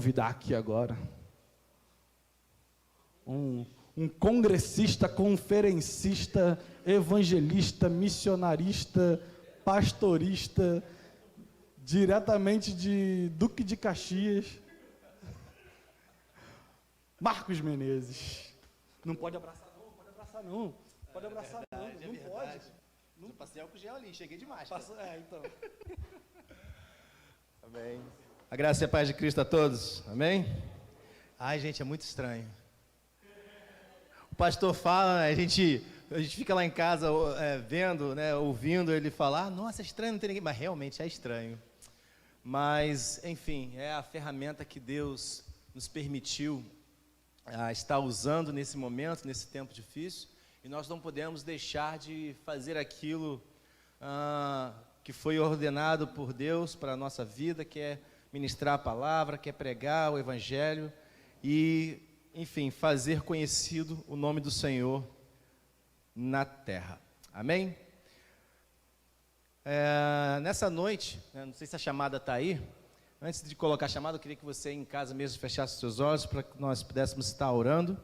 convidar aqui agora um congressista, conferencista, evangelista, missionarista, pastorista, diretamente de Duque de Caxias, Marcos Menezes. Não pode abraçar não, pode abraçar não. Pode abraçar não, não pode. Não passei álcool gel ali, cheguei demais. Então. Amém. A graça e a paz de Cristo a todos. Amém? Ai, gente, é muito estranho. O pastor fala, né, a gente fica lá em casa vendo, né, ouvindo ele falar, nossa, é estranho, não tem ninguém. Mas realmente é estranho. Mas, enfim, é a ferramenta que Deus nos permitiu estar usando nesse momento, nesse tempo difícil. E nós não podemos deixar de fazer aquilo que foi ordenado por Deus para a nossa vida, que é ministrar a palavra, que é pregar o Evangelho e, enfim, fazer conhecido o nome do Senhor na terra. Amém? Nessa noite, não sei se a chamada está aí. Antes de colocar a chamada, eu queria que você em casa mesmo fechasse os seus olhos para que nós pudéssemos estar orando,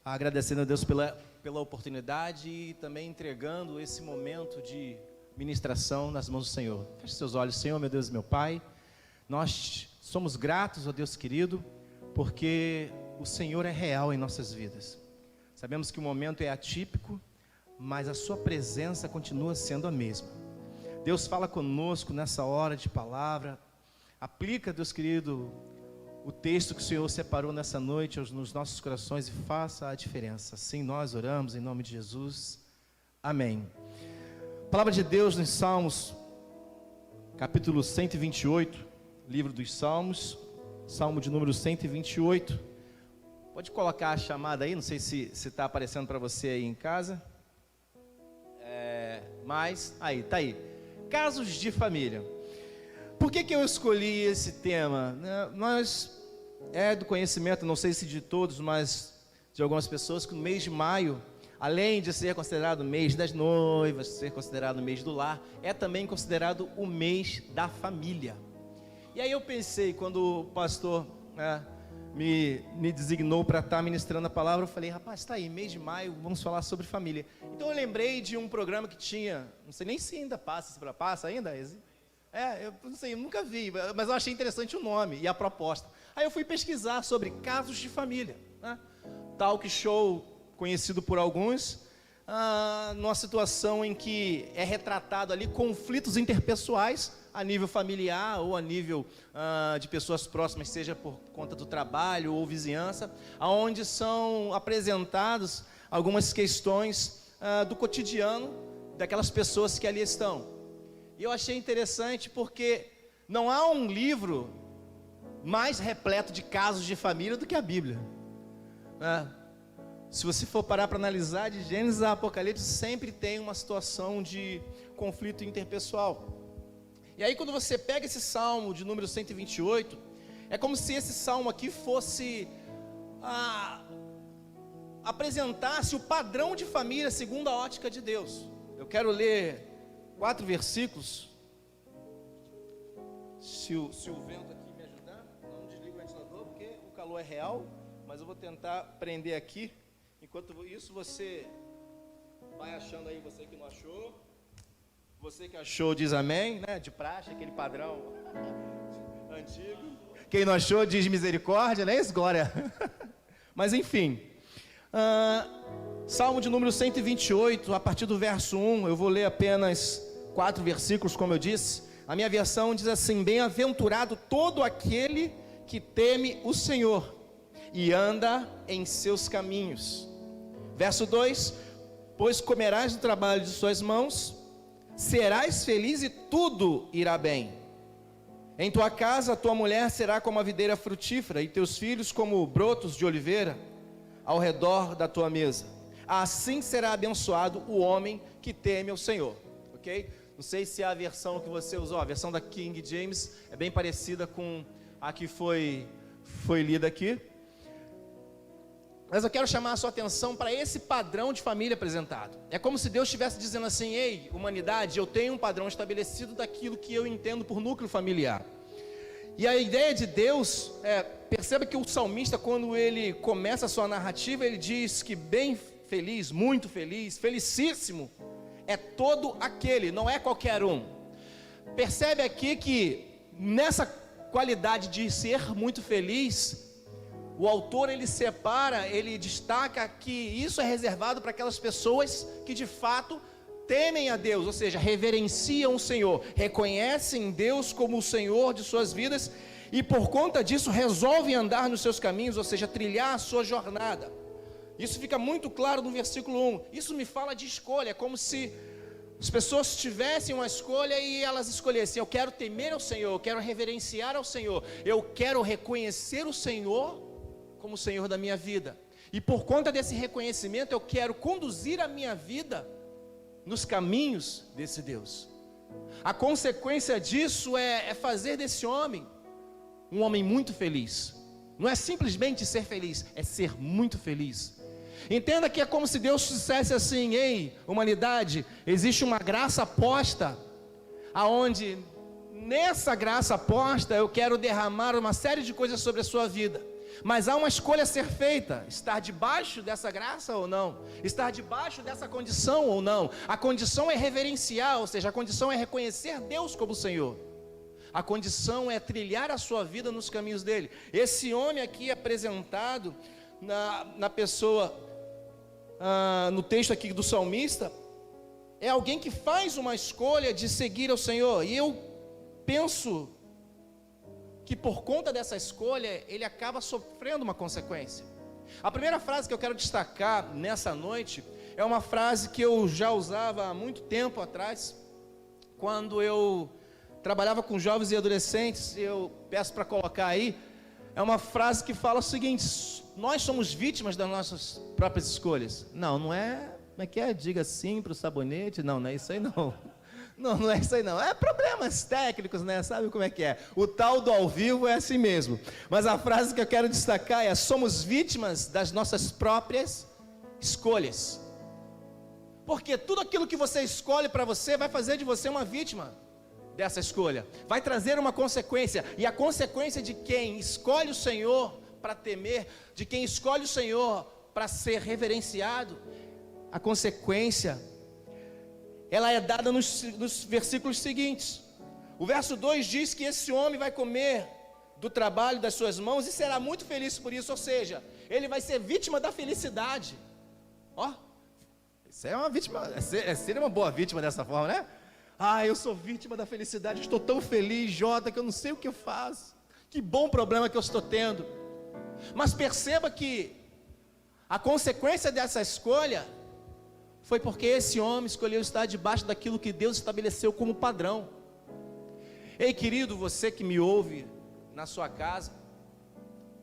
agradecendo a Deus pela oportunidade e também entregando esse momento de ministração nas mãos do Senhor. Feche seus olhos. Senhor, meu Deus e meu Pai, nós somos gratos, ó Deus querido, porque o Senhor é real em nossas vidas. Sabemos que o momento é atípico, mas a sua presença continua sendo a mesma. Deus, fala conosco nessa hora de palavra. Aplica, Deus querido, o texto que o Senhor separou nessa noite nos nossos corações e faça a diferença. Assim nós oramos em nome de Jesus. Amém. Palavra de Deus nos Salmos, capítulo 128, livro dos Salmos, Salmo de número 128. Pode colocar a chamada aí, não sei se está aparecendo para você aí em casa. Mas, aí, tá aí. Casos de família. Por que eu escolhi esse tema? É do conhecimento, não sei se de todos, mas de algumas pessoas, que no mês de maio, além de ser considerado o mês das noivas, ser considerado o mês do lar, é também considerado o mês da família. E aí eu pensei, quando o pastor me designou para estar ministrando a palavra, eu falei, rapaz, está aí, mês de maio, vamos falar sobre família. Então eu lembrei de um programa que tinha, não sei nem se ainda passa ainda, eu não sei, eu nunca vi, mas eu achei interessante o nome e a proposta. Aí eu fui pesquisar sobre casos de família, talk show conhecido por alguns, numa situação em que é retratado ali conflitos interpessoais a nível familiar ou a nível de pessoas próximas, seja por conta do trabalho ou vizinhança, aonde são apresentados algumas questões do cotidiano daquelas pessoas que ali estão. E eu achei interessante porque não há um livro mais repleto de casos de família do que a Bíblia. Se você for parar para analisar, de Gênesis a Apocalipse, sempre tem uma situação de conflito interpessoal. E aí quando você pega esse salmo de número 128, é como se esse salmo aqui fosse apresentasse o padrão de família segundo a ótica de Deus. Eu quero ler 4 versículos. Se o vento aqui me ajudar, não desliga o ventilador porque o calor é real, mas eu vou tentar prender aqui. Enquanto isso, você vai achando aí, você que não achou. Você que achou diz amém, né? De praxe, aquele padrão antigo. Quem não achou diz misericórdia, não é isso? Glória. Mas enfim, Salmo de número 128, a partir do verso 1, eu vou ler apenas 4 versículos, como eu disse. A minha versão diz assim: bem-aventurado todo aquele que teme o Senhor e anda em seus caminhos. Verso 2: pois comerás do trabalho de suas mãos, serás feliz e tudo irá bem. Em tua casa a tua mulher será como a videira frutífera e teus filhos como brotos de oliveira ao redor da tua mesa. Assim será abençoado o homem que teme ao Senhor. Ok? Não sei se a versão que você usou, a versão da King James, é bem parecida com a que foi lida aqui. Mas eu quero chamar a sua atenção para esse padrão de família apresentado. É como se Deus estivesse dizendo assim: ei, humanidade, eu tenho um padrão estabelecido daquilo que eu entendo por núcleo familiar. E a ideia de Deus, perceba que o salmista, quando ele começa a sua narrativa, ele diz que bem feliz, muito feliz, felicíssimo, é todo aquele, não é qualquer um. Percebe aqui que nessa qualidade de ser muito feliz, o autor ele separa, ele destaca que isso é reservado para aquelas pessoas que de fato temem a Deus, ou seja, reverenciam o Senhor, reconhecem Deus como o Senhor de suas vidas e por conta disso resolvem andar nos seus caminhos, ou seja, trilhar a sua jornada. Isso fica muito claro no versículo 1. Isso me fala de escolha, é como se as pessoas tivessem uma escolha e elas escolhessem: eu quero temer ao Senhor, eu quero reverenciar ao Senhor, eu quero reconhecer o Senhor como o Senhor da minha vida. E por conta desse reconhecimento, eu quero conduzir a minha vida nos caminhos desse Deus. A consequência disso é fazer desse homem um homem muito feliz. Não é simplesmente ser feliz, é ser muito feliz. Entenda que é como se Deus dissesse assim: ei, humanidade, existe uma graça posta, aonde nessa graça posta eu quero derramar uma série de coisas sobre a sua vida. Mas há uma escolha a ser feita: estar debaixo dessa graça ou não, estar debaixo dessa condição ou não. A condição é reverenciar, ou seja, a condição é reconhecer Deus como Senhor. A condição é trilhar a sua vida nos caminhos dele. Esse homem aqui apresentado na pessoa, no texto aqui do salmista, é alguém que faz uma escolha de seguir ao Senhor. E eu penso que por conta dessa escolha, ele acaba sofrendo uma consequência. A primeira frase que eu quero destacar nessa noite, é uma frase que eu já usava há muito tempo atrás, quando eu trabalhava com jovens e adolescentes. Eu peço para colocar aí, é uma frase que fala o seguinte: nós somos vítimas das nossas próprias escolhas. Não é, como é que é? Diga sim para o sabonete. Não é isso aí não. Não é isso aí não, é problemas técnicos, né? Sabe como é que é? O tal do ao vivo é assim mesmo. Mas a frase que eu quero destacar é: somos vítimas das nossas próprias escolhas. Porque tudo aquilo que você escolhe para você vai fazer de você uma vítima dessa escolha. Vai trazer uma consequência. E a consequência de quem escolhe o Senhor para temer, de quem escolhe o Senhor para ser reverenciado, a consequência ela é dada nos versículos seguintes. O verso 2 diz que esse homem vai comer do trabalho das suas mãos e será muito feliz por isso, ou seja, ele vai ser vítima da felicidade. Isso é uma vítima, seria uma boa vítima dessa forma, né? Eu sou vítima da felicidade, estou tão feliz, Jota, que eu não sei o que eu faço. Que bom problema que eu estou tendo. Mas perceba que a consequência dessa escolha foi porque esse homem escolheu estar debaixo daquilo que Deus estabeleceu como padrão. Ei, querido, você que me ouve na sua casa,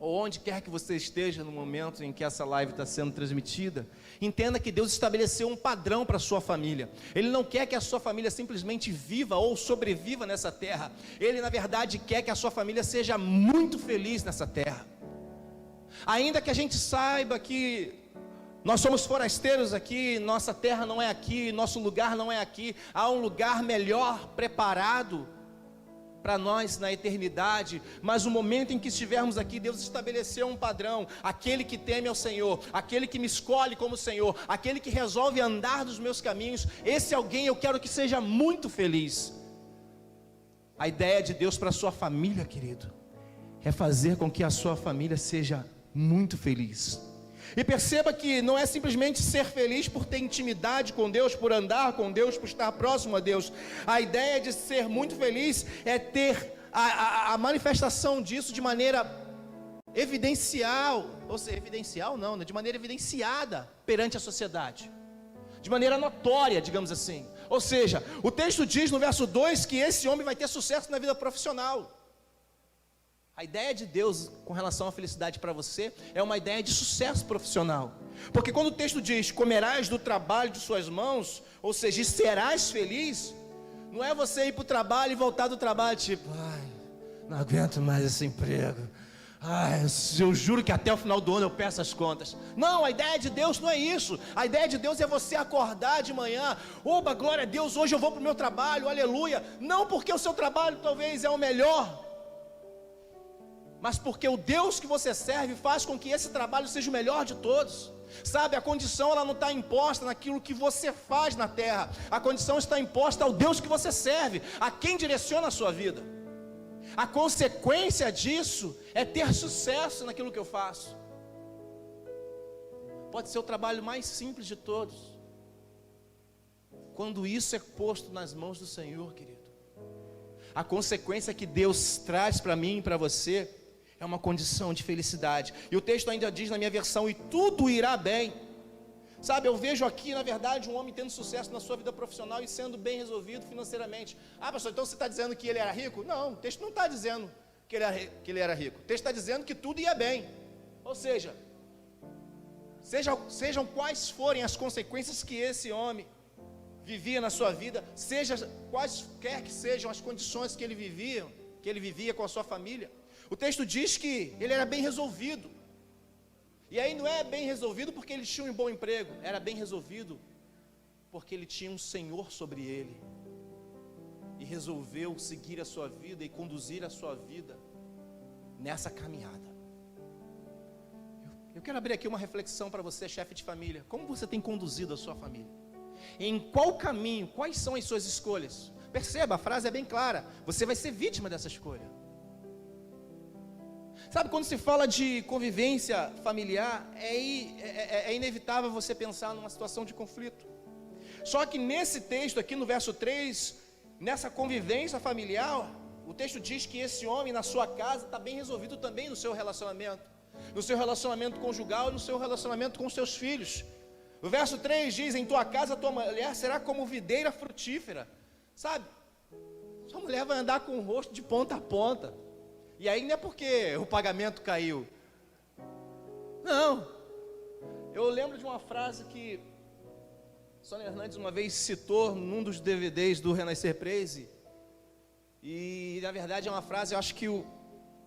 ou onde quer que você esteja no momento em que essa live está sendo transmitida, entenda que Deus estabeleceu um padrão para a sua família. Ele não quer que a sua família simplesmente viva ou sobreviva nessa terra. Ele, na verdade, quer que a sua família seja muito feliz nessa terra. Ainda que a gente saiba que nós somos forasteiros aqui, nossa terra não é aqui, nosso lugar não é aqui, há um lugar melhor preparado para nós na eternidade, mas no momento em que estivermos aqui, Deus estabeleceu um padrão: aquele que teme ao Senhor, aquele que me escolhe como Senhor, aquele que resolve andar nos meus caminhos, esse alguém eu quero que seja muito feliz. A ideia de Deus para a sua família, querido, é fazer com que a sua família seja muito feliz. E perceba que não é simplesmente ser feliz por ter intimidade com Deus, por andar com Deus, por estar próximo a Deus. A ideia de ser muito feliz é ter a manifestação disso de maneira evidencial, ou seja, evidencial não, né? De maneira evidenciada perante a sociedade, de maneira notória, digamos assim. Ou seja, o texto diz no verso 2 que esse homem vai ter sucesso na vida profissional. A ideia de Deus com relação à felicidade para você é uma ideia de sucesso profissional. Porque quando o texto diz: comerás do trabalho de suas mãos, ou seja, serás feliz, não é você ir para o trabalho e voltar do trabalho tipo: não aguento mais esse emprego, eu juro que até o final do ano eu peço as contas. Não, a ideia de Deus não é isso. A ideia de Deus é você acordar de manhã: oba, glória a Deus, hoje eu vou para o meu trabalho, aleluia. Não porque o seu trabalho talvez é o melhor, mas porque o Deus que você serve faz com que esse trabalho seja o melhor de todos. Sabe, a condição ela não está imposta naquilo que você faz na terra, a condição está imposta ao Deus que você serve, a quem direciona a sua vida. A consequência disso é ter sucesso naquilo que eu faço. Pode ser o trabalho mais simples de todos, quando isso é posto nas mãos do Senhor, querido, a consequência que Deus traz para mim e para você é uma condição de felicidade. E o texto ainda diz na minha versão: e tudo irá bem. Sabe, eu vejo aqui, na verdade, um homem tendo sucesso na sua vida profissional e sendo bem resolvido financeiramente. Ah, pastor, então você está dizendo que ele era rico? Não, o texto não está dizendo que ele era rico. O texto está dizendo que tudo ia bem. Ou seja, sejam quais forem as consequências que esse homem vivia na sua vida, seja quaisquer que sejam as condições que ele vivia com a sua família, o texto diz que ele era bem resolvido. E aí não é bem resolvido porque ele tinha um bom emprego, era bem resolvido porque ele tinha um Senhor sobre ele, e resolveu seguir a sua vida e conduzir a sua vida nessa caminhada. Eu quero abrir aqui uma reflexão para você, chefe de família. Como você tem conduzido a sua família? Em qual caminho? Quais são as suas escolhas? Perceba, a frase é bem clara: você vai ser vítima dessa escolha. Sabe, quando se fala de convivência familiar, é inevitável você pensar numa situação de conflito. Só que nesse texto aqui, no verso 3, nessa convivência familiar, o texto diz que esse homem na sua casa está bem resolvido também no seu relacionamento conjugal e no seu relacionamento com os seus filhos. O verso 3 diz: em tua casa tua mulher será como videira frutífera. Sabe, sua mulher vai andar com o rosto de ponta a ponta. E aí não é porque o pagamento caiu. Não. Eu lembro de uma frase que Sônia Hernandes uma vez citou num dos DVDs do Renascer Praise. E na verdade é uma frase, eu acho que o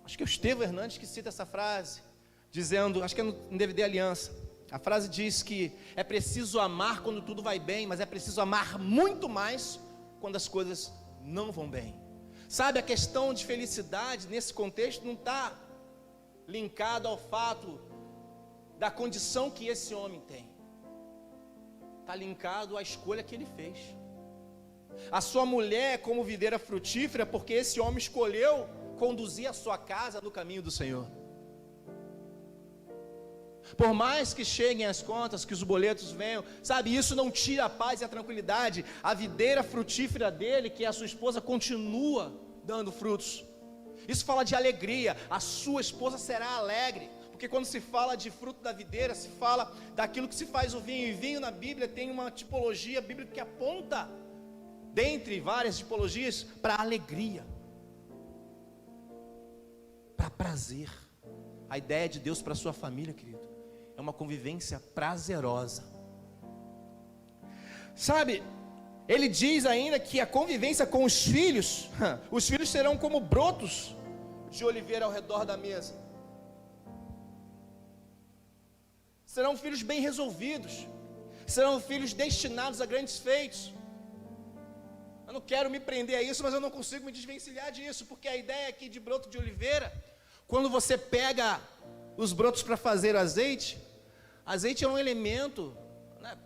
Estevão Hernandes que cita essa frase, dizendo, acho que é no DVD Aliança. A frase diz que é preciso amar quando tudo vai bem, mas é preciso amar muito mais quando as coisas não vão bem. Sabe, a questão de felicidade nesse contexto não está linkado ao fato da condição que esse homem tem. Está linkado à escolha que ele fez. A sua mulher como videira frutífera, porque esse homem escolheu conduzir a sua casa no caminho do Senhor. Por mais que cheguem as contas, que os boletos venham, sabe, isso não tira a paz e a tranquilidade. A videira frutífera dele, que é a sua esposa, continua dando frutos. Isso fala de alegria. A sua esposa será alegre, porque quando se fala de fruto da videira, se fala daquilo que se faz o vinho. E vinho na Bíblia tem uma tipologia bíblica que aponta, dentre várias tipologias, para alegria, para prazer. A ideia de Deus para a sua família, querido, é uma convivência prazerosa. Sabe, ele diz ainda que a convivência com os filhos serão como brotos de oliveira ao redor da mesa. Serão filhos bem resolvidos, serão filhos destinados a grandes feitos. Eu não quero me prender a isso, mas eu não consigo me desvencilhar disso, porque a ideia aqui de broto de oliveira, quando você pega os brotos para fazer azeite é um elemento, né,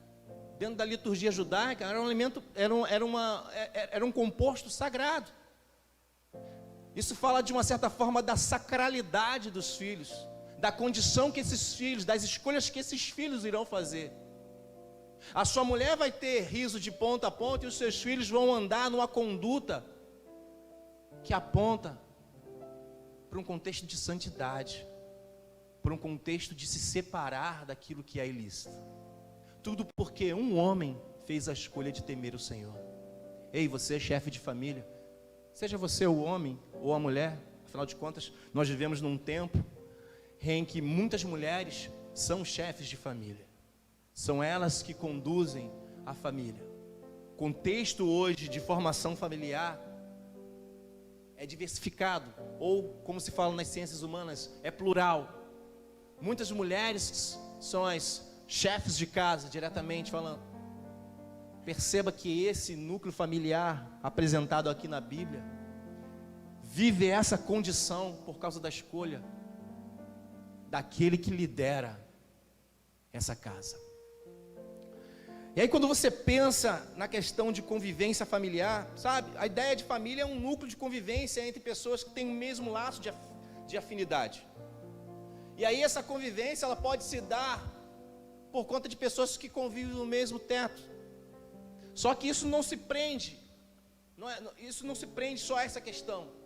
dentro da liturgia judaica, era um elemento, era um composto sagrado. Isso fala de uma certa forma da sacralidade dos filhos, da condição que esses filhos, das escolhas que esses filhos irão fazer. A sua mulher vai ter riso de ponta a ponta e os seus filhos vão andar numa conduta que aponta para um contexto de santidade, para um contexto de se separar daquilo que é ilícito. Tudo porque um homem fez a escolha de temer o Senhor. Ei, você, chefe de família, seja você o homem ou a mulher, afinal de contas, nós vivemos num tempo em que muitas mulheres são chefes de família. São elas que conduzem a família. O contexto hoje de formação familiar é diversificado, ou como se fala nas ciências humanas, é plural. Muitas mulheres são as chefes de casa, diretamente falando. Perceba que esse núcleo familiar apresentado aqui na Bíblia vive essa condição por causa da escolha daquele que lidera essa casa. E aí quando você pensa na questão de convivência familiar, sabe? A ideia de família é um núcleo de convivência entre pessoas que têm o mesmo laço de afinidade. E aí essa convivência, ela pode se dar por conta de pessoas que convivem no mesmo teto. Só que isso não se prende, isso não se prende só a essa questão.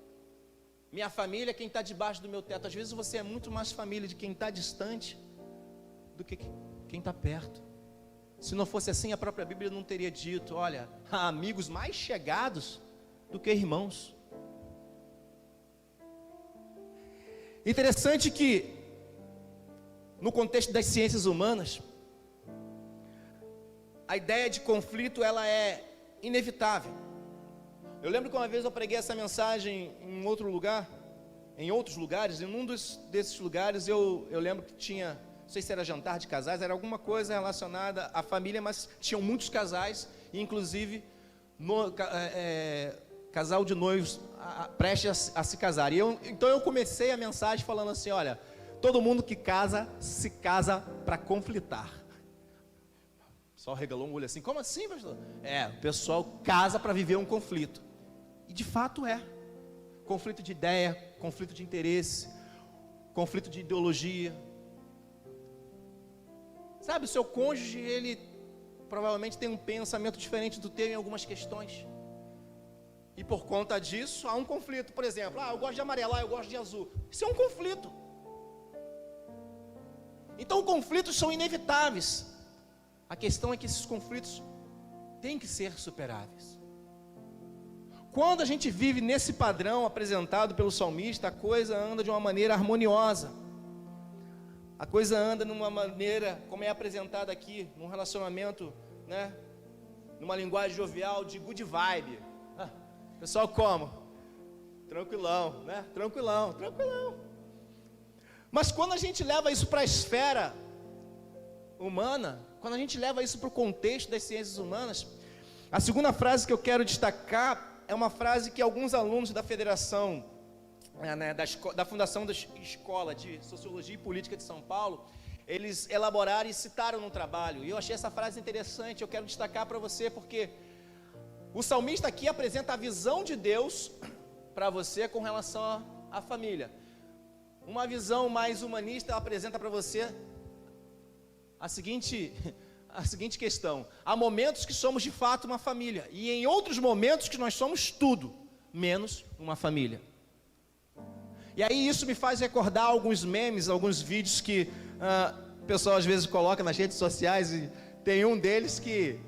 Minha família é quem está debaixo do meu teto. Às vezes você é muito mais família de quem está distante do que quem está perto. Se não fosse assim, a própria Bíblia não teria dito, olha, há amigos mais chegados do que irmãos. Interessante que, no contexto das ciências humanas, a ideia de conflito, ela é inevitável. Eu lembro que uma vez eu preguei essa mensagem em outro lugar, em outros lugares, em um desses lugares eu lembro que tinha, não sei se era jantar de casais, era alguma coisa relacionada à família, mas tinham muitos casais, e inclusive casal de noivos prestes a se casar. Então eu comecei a mensagem falando assim, olha, todo mundo que casa, se casa para conflitar. O pessoal regalou um olho assim, como assim, pastor? O pessoal casa para viver um conflito. E de fato é. Conflito de ideia, conflito de interesse, conflito de ideologia. Sabe, o seu cônjuge, ele provavelmente tem um pensamento diferente do teu em algumas questões. E por conta disso, há um conflito. Por exemplo, eu gosto de amarelo, eu gosto de azul. Isso é um conflito. Então, conflitos são inevitáveis. A questão é que esses conflitos têm que ser superáveis. Quando a gente vive nesse padrão apresentado pelo salmista, a coisa anda de uma maneira harmoniosa. A coisa anda numa maneira, como é apresentada aqui, num relacionamento, né? Numa linguagem jovial de good vibe. Pessoal como? Tranquilão, né? Tranquilão. Mas quando a gente leva isso para a esfera humana, quando a gente leva isso para o contexto das ciências humanas, a segunda frase que eu quero destacar é uma frase que alguns alunos da federação, da Fundação da Escola de Sociologia e Política de São Paulo, eles elaboraram e citaram no trabalho. E eu achei essa frase interessante, eu quero destacar para você, porque o salmista aqui apresenta a visão de Deus para você com relação à família. Uma visão mais humanista apresenta para você a seguinte questão: há momentos que somos de fato uma família, e em outros momentos que nós somos tudo menos uma família. E aí isso me faz recordar alguns memes, alguns vídeos que o pessoal às vezes coloca nas redes sociais, e tem um deles que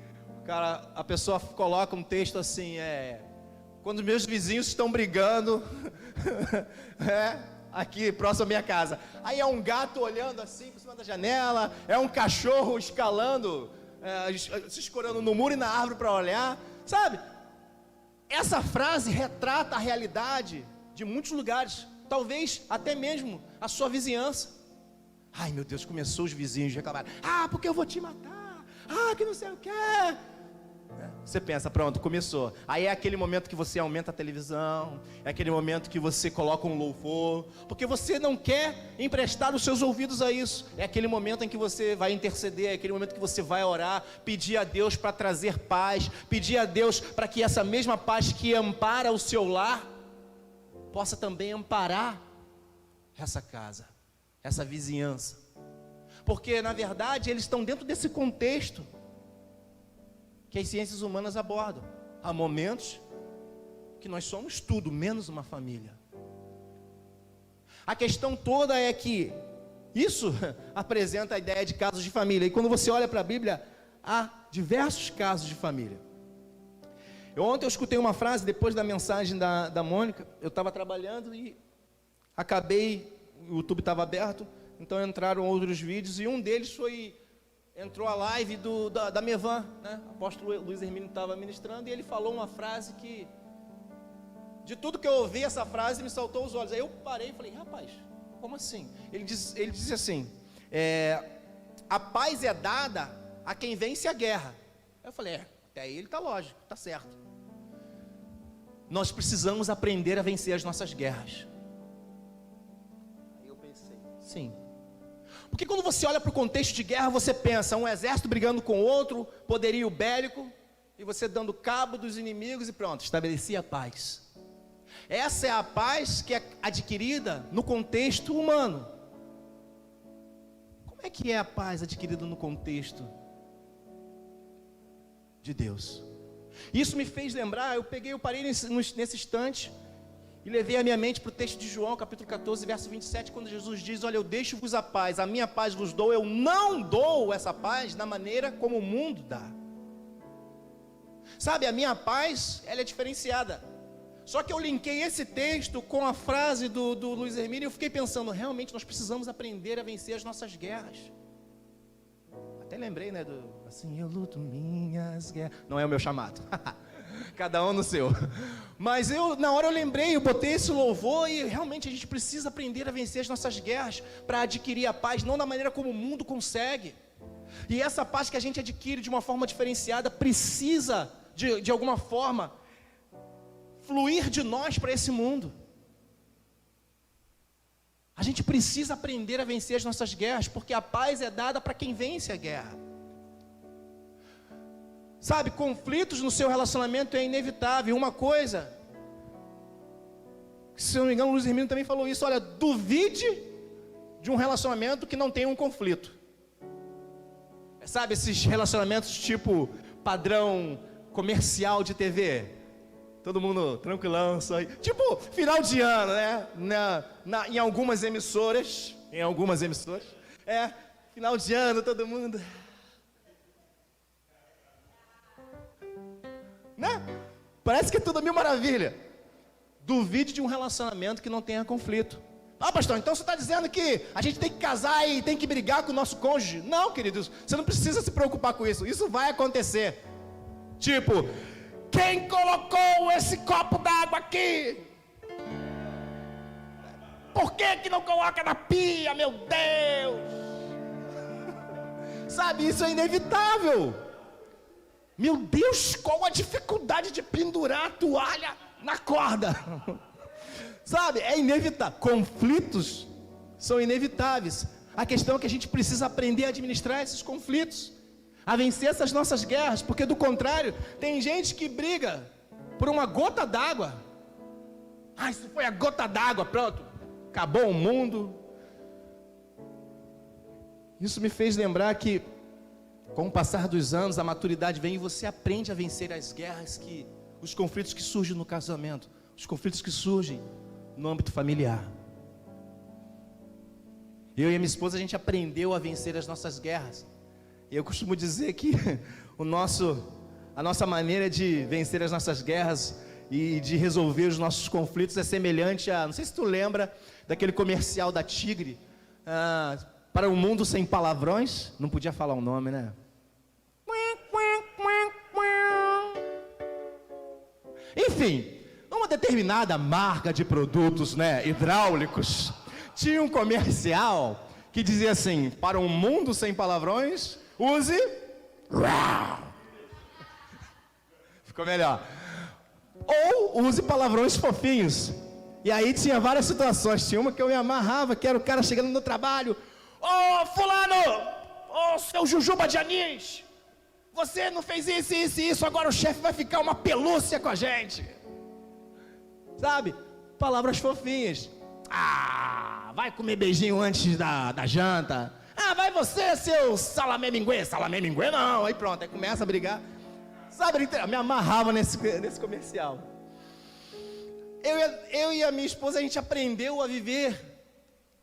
a pessoa coloca um texto assim, quando meus vizinhos estão brigando aqui próximo à minha casa, aí é um gato olhando assim por cima da janela, é um cachorro escalando, se escorando no muro e na árvore para olhar, sabe? Essa frase retrata a realidade de muitos lugares, talvez até mesmo a sua vizinhança. Ai meu Deus, começou os vizinhos reclamarem, porque eu vou te matar, que não sei o que. Você pensa, pronto, começou. Aí é aquele momento que você aumenta a televisão, é aquele momento que você coloca um louvor, porque você não quer emprestar os seus ouvidos a isso. É aquele momento em que você vai interceder, é aquele momento que você vai orar, pedir a Deus para trazer paz, pedir a Deus para que essa mesma paz que ampara o seu lar possa também amparar essa casa, essa vizinhança. Porque na verdade eles estão dentro desse contexto que as ciências humanas abordam. Há momentos que nós somos tudo menos uma família. A questão toda é que isso apresenta a ideia de casos de família. E quando você olha para a Bíblia, há diversos casos de família. Ontem eu escutei uma frase, depois da mensagem da Mônica, eu estava trabalhando e acabei, o YouTube estava aberto, então entraram outros vídeos, e um deles entrou a live da Mevan, né? O apóstolo Luiz Hermínio estava ministrando, e ele falou uma frase que, de tudo que eu ouvi, essa frase me saltou os olhos. Aí eu parei e falei, rapaz, como assim? Ele disse assim, a paz é dada a quem vence a guerra. Eu falei, até aí ele está lógico, está certo. nós precisamos aprender a vencer as nossas guerras. Aí eu pensei, sim. Porque quando você olha para o contexto de guerra, você pensa, um exército brigando com outro, poderio bélico, e você dando cabo dos inimigos e pronto, estabelecia a paz. Essa é a paz que é adquirida no contexto humano. Como é que é a paz adquirida no contexto de Deus? Isso me fez lembrar, eu parei nesse instante e levei a minha mente para o texto de João, capítulo 14, verso 27, quando Jesus diz, olha, eu deixo-vos a paz, a minha paz vos dou, eu não dou essa paz da maneira como o mundo dá. Sabe, a minha paz, ela é diferenciada. Só que eu linkei esse texto com a frase do Luiz Hermínio e eu fiquei pensando, realmente nós precisamos aprender a vencer as nossas guerras. Até lembrei, né, assim, eu luto minhas guerras. Não é o meu chamado. Cada um no seu. Mas na hora eu lembrei, eu botei esse louvor e realmente a gente precisa aprender a vencer as nossas guerras para adquirir a paz, não da maneira como o mundo consegue. E essa paz que a gente adquire de uma forma diferenciada precisa, de alguma forma, fluir de nós para esse mundo. A gente precisa aprender a vencer as nossas guerras, porque a paz é dada para quem vence a guerra. Sabe, conflitos no seu relacionamento é inevitável. Uma coisa, se eu não me engano, o Luiz Hermínio também falou isso, olha, duvide de um relacionamento que não tenha um conflito. Sabe, esses relacionamentos tipo padrão comercial de TV, todo mundo tranquilão, só aí. Tipo, final de ano, né? Em algumas emissoras, final de ano, todo mundo, né? Parece que é tudo mil maravilha. Duvide de um relacionamento que não tenha conflito. Ah, pastor, então você está dizendo que a gente tem que casar e tem que brigar com o nosso cônjuge? Não, queridos, você não precisa se preocupar com isso. Isso vai acontecer. Tipo, quem colocou esse copo d'água aqui? Por que não coloca na pia, meu Deus? Sabe, isso é inevitável. Meu Deus, qual a dificuldade de pendurar a toalha na corda? Sabe, é inevitável. Conflitos são inevitáveis. A questão é que a gente precisa aprender a administrar esses conflitos, a vencer essas nossas guerras, porque do contrário, tem gente que briga por uma gota d'água. Ah, isso foi a gota d'água, pronto, acabou o mundo. Isso me fez lembrar que, com o passar dos anos, a maturidade vem e você aprende a vencer as guerras, os conflitos que surgem no casamento, os conflitos que surgem no âmbito familiar. Eu e a minha esposa, a gente aprendeu a vencer as nossas guerras. Eu costumo dizer que a nossa maneira de vencer as nossas guerras e de resolver os nossos conflitos é semelhante a, não sei se tu lembra daquele comercial da Tigre, para um mundo sem palavrões. Não podia falar o nome, né? Enfim, uma determinada marca de produtos, né, hidráulicos, tinha um comercial que dizia assim, para um mundo sem palavrões, use... Ficou melhor. Ou use palavrões fofinhos. E aí tinha várias situações. Tinha uma que eu me amarrava, que era o cara chegando no trabalho. Ô, fulano! Ô, seu Jujuba de Anis! Você não fez isso, isso e isso, agora o chefe vai ficar uma pelúcia com a gente. Sabe? Palavras fofinhas. Ah, vai comer beijinho antes da janta. Ah, vai você, seu salamé minguê. Salamé minguê não. Aí pronto, aí começa a brigar. Sabe, me amarrava nesse comercial. Eu e a minha esposa, a gente aprendeu a viver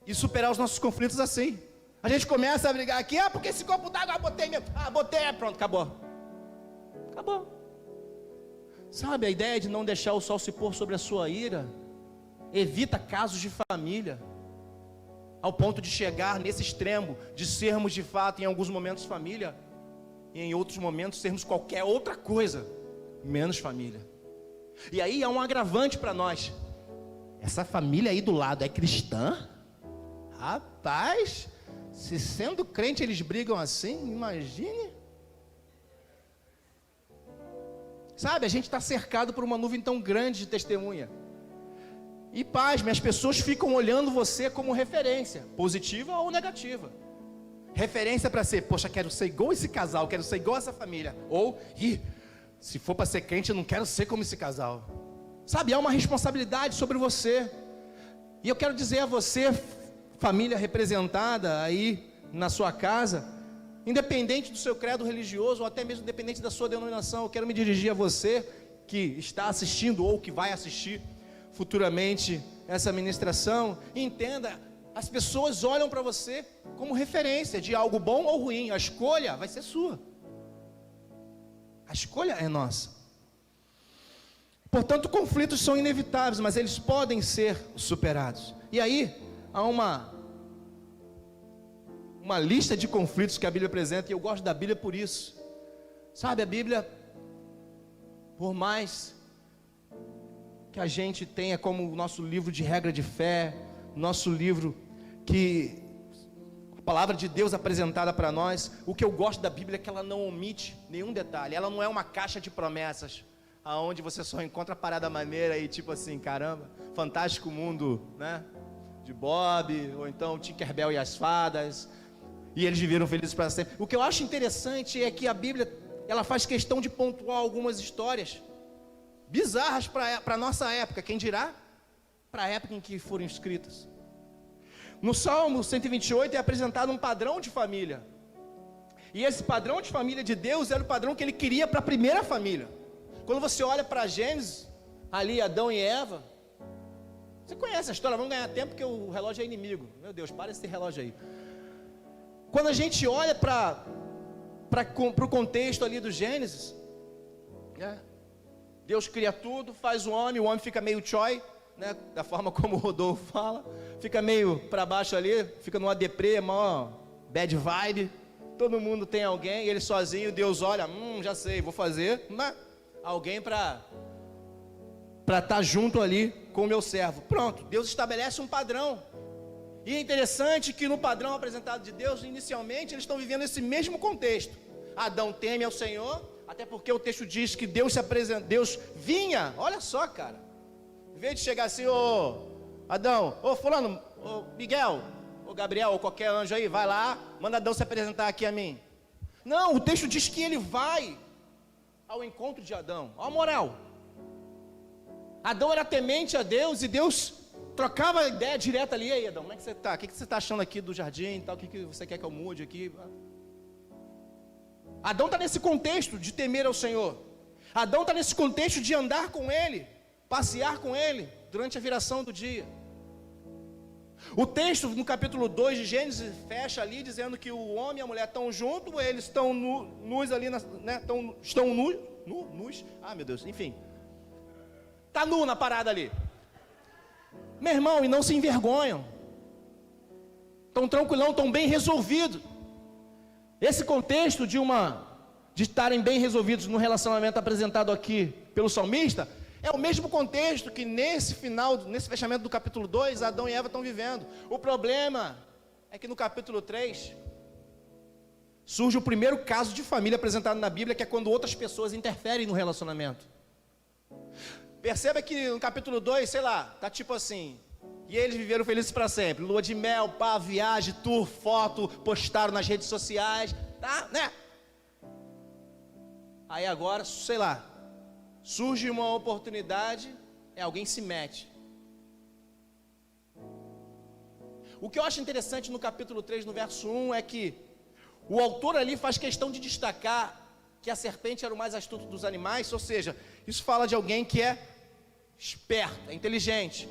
e superar os nossos conflitos assim. A gente começa a brigar aqui, porque esse copo d'água eu botei mesmo. Botei, pronto, acabou. Acabou. Sabe, a ideia de não deixar o sol se pôr sobre a sua ira evita casos de família, ao ponto de chegar nesse extremo, de sermos de fato em alguns momentos família, e em outros momentos sermos qualquer outra coisa, menos família. E aí há um agravante para nós. Essa família aí do lado é cristã? Rapaz, se sendo crente eles brigam assim, imagine. Sabe, a gente está cercado por uma nuvem tão grande de testemunha. E pasme, as pessoas ficam olhando você como referência, positiva ou negativa. Referência para ser, poxa, quero ser igual esse casal, quero ser igual essa família. Ou, se for para ser crente, eu não quero ser como esse casal. Sabe, há uma responsabilidade sobre você. E eu quero dizer a você, família representada aí na sua casa, independente do seu credo religioso, ou até mesmo independente da sua denominação, eu quero me dirigir a você que está assistindo ou que vai assistir futuramente essa ministração. Entenda, as pessoas olham para você como referência de algo bom ou ruim. A escolha vai ser sua. A escolha é nossa. Portanto, conflitos são inevitáveis, mas eles podem ser superados. E aí, há uma lista de conflitos que a Bíblia apresenta, e eu gosto da Bíblia por isso. Sabe, a Bíblia, por mais que a gente tenha como nosso livro de regra de fé, nosso livro que a palavra de Deus apresentada para nós, o que eu gosto da Bíblia é que ela não omite nenhum detalhe. Ela não é uma caixa de promessas, aonde você só encontra a parada maneira e tipo assim, caramba, fantástico mundo, né, de Bob, ou então Tinkerbell e as fadas, e eles viveram felizes para sempre. O que eu acho interessante é que a Bíblia, ela faz questão de pontuar algumas histórias bizarras para a nossa época, quem dirá para a época em que foram escritas. No Salmo 128 é apresentado um padrão de família, e esse padrão de família de Deus era o padrão que Ele queria para a primeira família. Quando você olha para Gênesis, ali Adão e Eva, você conhece a história, vamos ganhar tempo porque o relógio é inimigo. Meu Deus, para esse relógio aí. Quando a gente olha para o contexto ali do Gênesis, né? Deus cria tudo, faz o homem fica meio choi, né? Da forma como o Rodolfo fala, fica meio para baixo ali, fica numa deprê, maior bad vibe, todo mundo tem alguém, ele sozinho, Deus olha, já sei, vou fazer, né? Alguém para estar junto ali com o meu servo. Pronto, Deus estabelece um padrão. E é interessante que no padrão apresentado de Deus, inicialmente, eles estão vivendo esse mesmo contexto. Adão teme ao Senhor, até porque o texto diz que Deus se apresenta, Deus vinha, olha só, cara, em vez de chegar assim, ô Adão, ô fulano, ô Miguel, ô Gabriel, ou qualquer anjo aí, vai lá, manda Adão se apresentar aqui a mim. Não, o texto diz que ele vai ao encontro de Adão. Olha a moral. Adão era temente a Deus, e Deus trocava a ideia direta ali. E aí, Adão, como é que você está? O que você está achando aqui do jardim? Tal? O que você quer que eu mude aqui? Adão está nesse contexto de temer ao Senhor. Adão está nesse contexto de andar com Ele, passear com Ele, durante a viração do dia. O texto no capítulo 2 de Gênesis fecha ali dizendo que o homem e a mulher estão juntos, eles estão nus ali, né, estão nus, meu Deus, enfim, está nu na parada ali, meu irmão, e não se envergonham, estão tranquilão, estão bem resolvidos. Esse contexto de estarem bem resolvidos no relacionamento apresentado aqui pelo salmista, é o mesmo contexto que nesse fechamento do capítulo 2, Adão e Eva estão vivendo. O problema é que no capítulo 3, surge o primeiro caso de família apresentado na Bíblia, que é quando outras pessoas interferem no relacionamento. Perceba que no capítulo 2, sei lá, tá tipo assim, e eles viveram felizes para sempre, lua de mel, pá, viagem, tour, foto, postaram nas redes sociais, tá, né? Aí agora, sei lá, surge uma oportunidade, alguém se mete. O que eu acho interessante no capítulo 3, no verso 1, é que o autor ali faz questão de destacar que a serpente era o mais astuto dos animais, ou seja, isso fala de alguém que é esperto, é inteligente,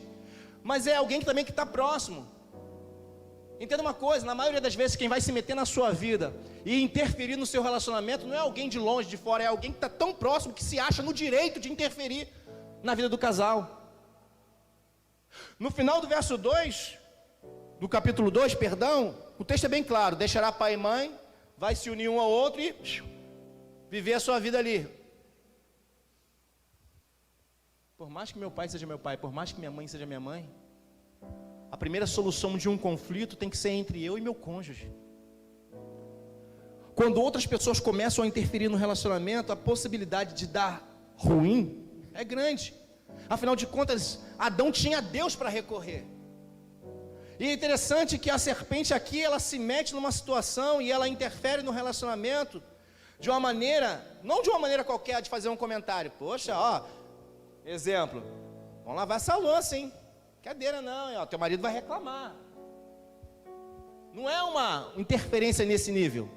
mas é alguém que também está próximo. Entenda uma coisa, na maioria das vezes quem vai se meter na sua vida e interferir no seu relacionamento não é alguém de longe, de fora, é alguém que está tão próximo que se acha no direito de interferir na vida do casal. No final do verso 2, do capítulo 2, o texto é bem claro, deixará pai e mãe, vai se unir um ao outro e viver a sua vida ali. Por mais que meu pai seja meu pai, por mais que minha mãe seja minha mãe, a primeira solução de um conflito tem que ser entre eu e meu cônjuge. Quando outras pessoas começam a interferir no relacionamento, a possibilidade de dar ruim é grande. Afinal de contas, Adão tinha Deus para recorrer. E é interessante que a serpente aqui, ela se mete numa situação e ela interfere no relacionamento de uma maneira, não de uma maneira qualquer de fazer um comentário. Poxa, ó, exemplo, vamos lavar essa louça, hein? Cadeira não, ó, teu marido vai reclamar. Não é uma interferência nesse nível.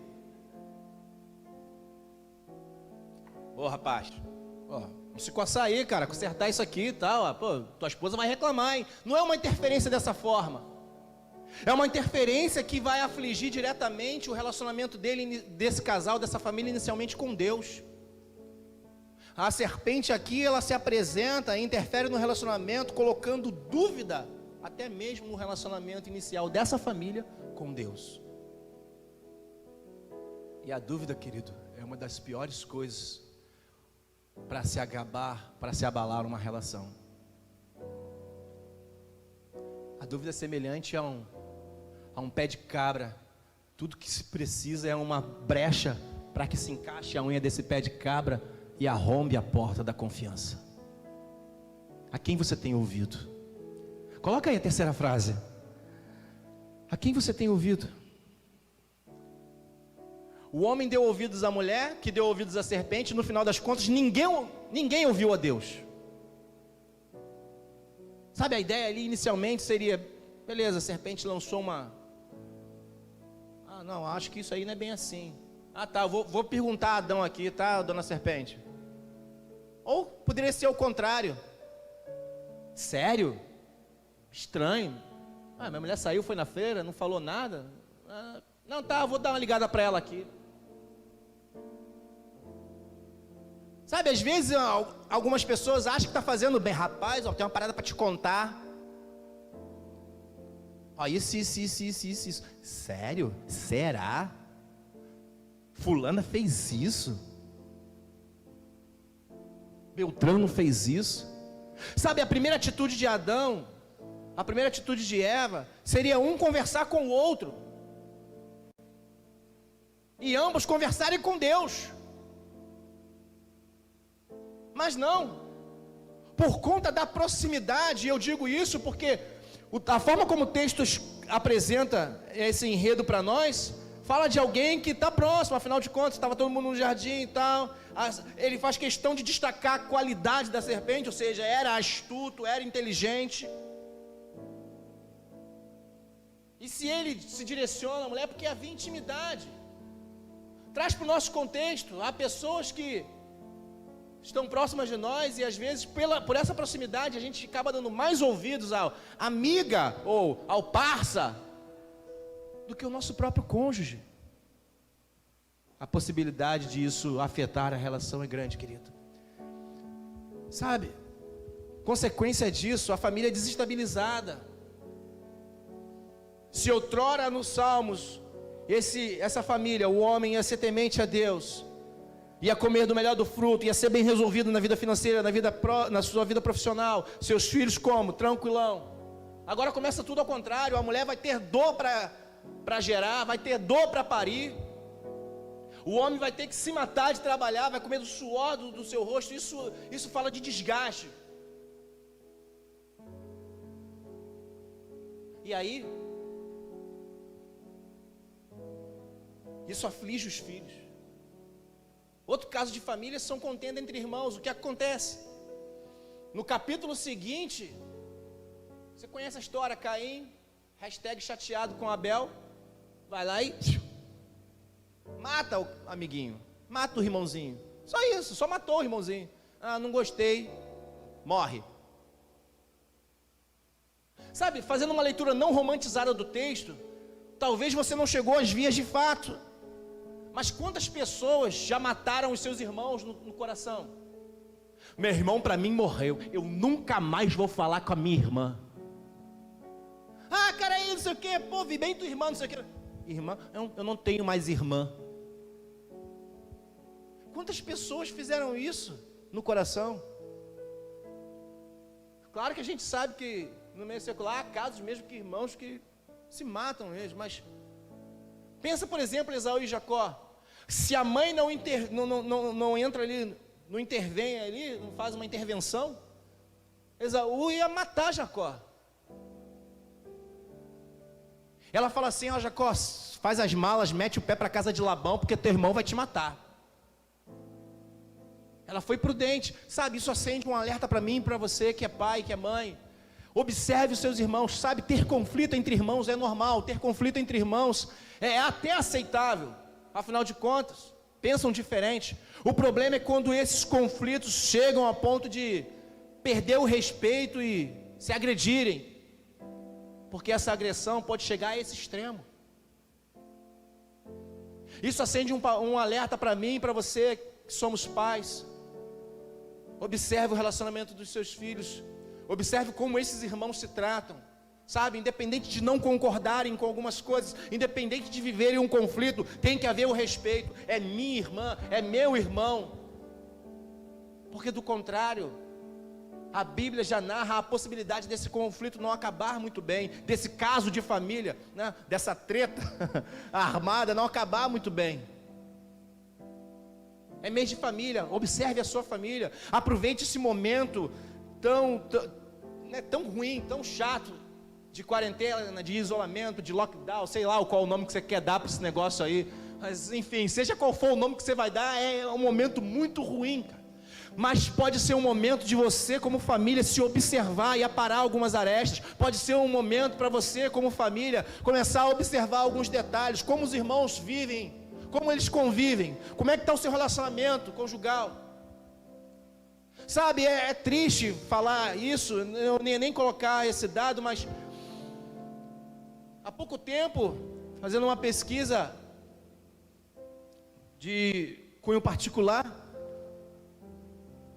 Ô rapaz, vamos se coçar aí, cara, consertar isso aqui e tal, ó, pô, tua esposa vai reclamar, hein? Não é uma interferência dessa forma. É uma interferência que vai afligir diretamente o relacionamento desse casal, dessa família, inicialmente com Deus. A serpente aqui, ela se apresenta e interfere no relacionamento, colocando dúvida, até mesmo no relacionamento inicial dessa família com Deus. E a dúvida, querido, é uma das piores coisas para se abalar uma relação. A dúvida é semelhante a um pé de cabra. Tudo que se precisa é uma brecha para que se encaixe a unha desse pé de cabra e arrombe a porta da confiança. A quem você tem ouvido? Coloca aí a terceira frase. A quem você tem ouvido? O homem deu ouvidos à mulher, que deu ouvidos à serpente. No final das contas, ninguém ouviu a Deus. Sabe, a ideia ali inicialmente seria: beleza, a serpente lançou não, acho que isso aí não é bem assim. Tá, vou perguntar a Adão aqui, tá, dona serpente? Ou poderia ser o contrário. Sério? Estranho. Minha mulher saiu, foi na feira, não falou nada. Não, tá, vou dar uma ligada para ela aqui. Sabe, às vezes algumas pessoas acham que está fazendo bem. Rapaz, tem uma parada para te contar. Isso. Sério? Será? Fulana fez isso? Beltrano fez isso? Sabe, a primeira atitude de Adão, a primeira atitude de Eva, seria um conversar com o outro. E ambos conversarem com Deus. Mas não. Por conta da proximidade, eu digo isso porque a forma como o texto apresenta esse enredo para nós, fala de alguém que está próximo, afinal de contas, estava todo mundo no jardim e tal. Ele faz questão de destacar a qualidade da serpente, ou seja, era astuto, era inteligente. E se ele se direciona à mulher, porque havia intimidade. Traz para o nosso contexto, há pessoas que estão próximas de nós e às vezes por essa proximidade a gente acaba dando mais ouvidos à amiga ou ao parça do que o nosso próprio cônjuge. A possibilidade de isso afetar a relação é grande, querido. Sabe, consequência disso, a família é desestabilizada. Se outrora nos Salmos, essa família, o homem ia ser temente a Deus, ia comer do melhor do fruto, ia ser bem resolvido na vida financeira, na sua vida profissional, seus filhos como? Tranquilão. Agora começa tudo ao contrário, a mulher vai ter dor para gerar, vai ter dor para parir, o homem vai ter que se matar de trabalhar, vai comer do suor do seu rosto, isso fala de desgaste. E aí, isso aflige os filhos. Outro caso de família são contenda entre irmãos. O que acontece? No capítulo seguinte, você conhece a história, Caim, #chateado com Abel, vai lá e mata o amiguinho, mata o irmãozinho. Só isso, só matou o irmãozinho. Não gostei, morre. Sabe, fazendo uma leitura não romantizada do texto, talvez você não chegou às vias de fato. Mas quantas pessoas já mataram os seus irmãos no coração? Meu irmão para mim morreu, eu nunca mais vou falar com a minha irmã. Cara, aí não sei o que, vi bem tua irmã, não sei o que. Irmã, eu não tenho mais irmã. Quantas pessoas fizeram isso no coração? Claro que a gente sabe que no meio secular há casos mesmo que irmãos que se matam mesmo, mas pensa, por exemplo, Esaú e Jacó. Se a mãe não entra ali não intervém ali, não faz uma intervenção, Esaú ia matar Jacó. Ela fala assim: ó, Jacó, faz as malas, mete o pé para a casa de Labão, porque teu irmão vai te matar. Ela foi prudente, sabe? Isso acende um alerta para mim e para você que é pai, que é mãe. Observe os seus irmãos, sabe? Ter conflito entre irmãos é normal, ter conflito entre irmãos é até aceitável, afinal de contas, pensam diferente. O problema é quando esses conflitos chegam a ponto de perder o respeito e se agredirem, porque essa agressão pode chegar a esse extremo. Isso acende um alerta para mim e para você que somos pais. Observe o relacionamento dos seus filhos, observe como esses irmãos se tratam, sabe? Independente de não concordarem com algumas coisas, independente de viverem um conflito, tem que haver o respeito. É minha irmã, é meu irmão, porque do contrário, a Bíblia já narra a possibilidade desse conflito não acabar muito bem, desse caso de família, né? Dessa treta armada não acabar muito bem. É mês de família, observe a sua família, aproveite esse momento tão ruim, tão chato, de quarentena, de isolamento, de lockdown, sei lá qual o nome que você quer dar para esse negócio aí, mas enfim, seja qual for o nome que você vai dar, é um momento muito ruim, cara. Mas pode ser um momento de você como família se observar e aparar algumas arestas, pode ser um momento para você como família começar a observar alguns detalhes, como os irmãos vivem, como eles convivem, como é que está o seu relacionamento conjugal. Sabe, é triste falar isso, eu nem colocar esse dado, mas há pouco tempo, fazendo uma pesquisa de cunho particular,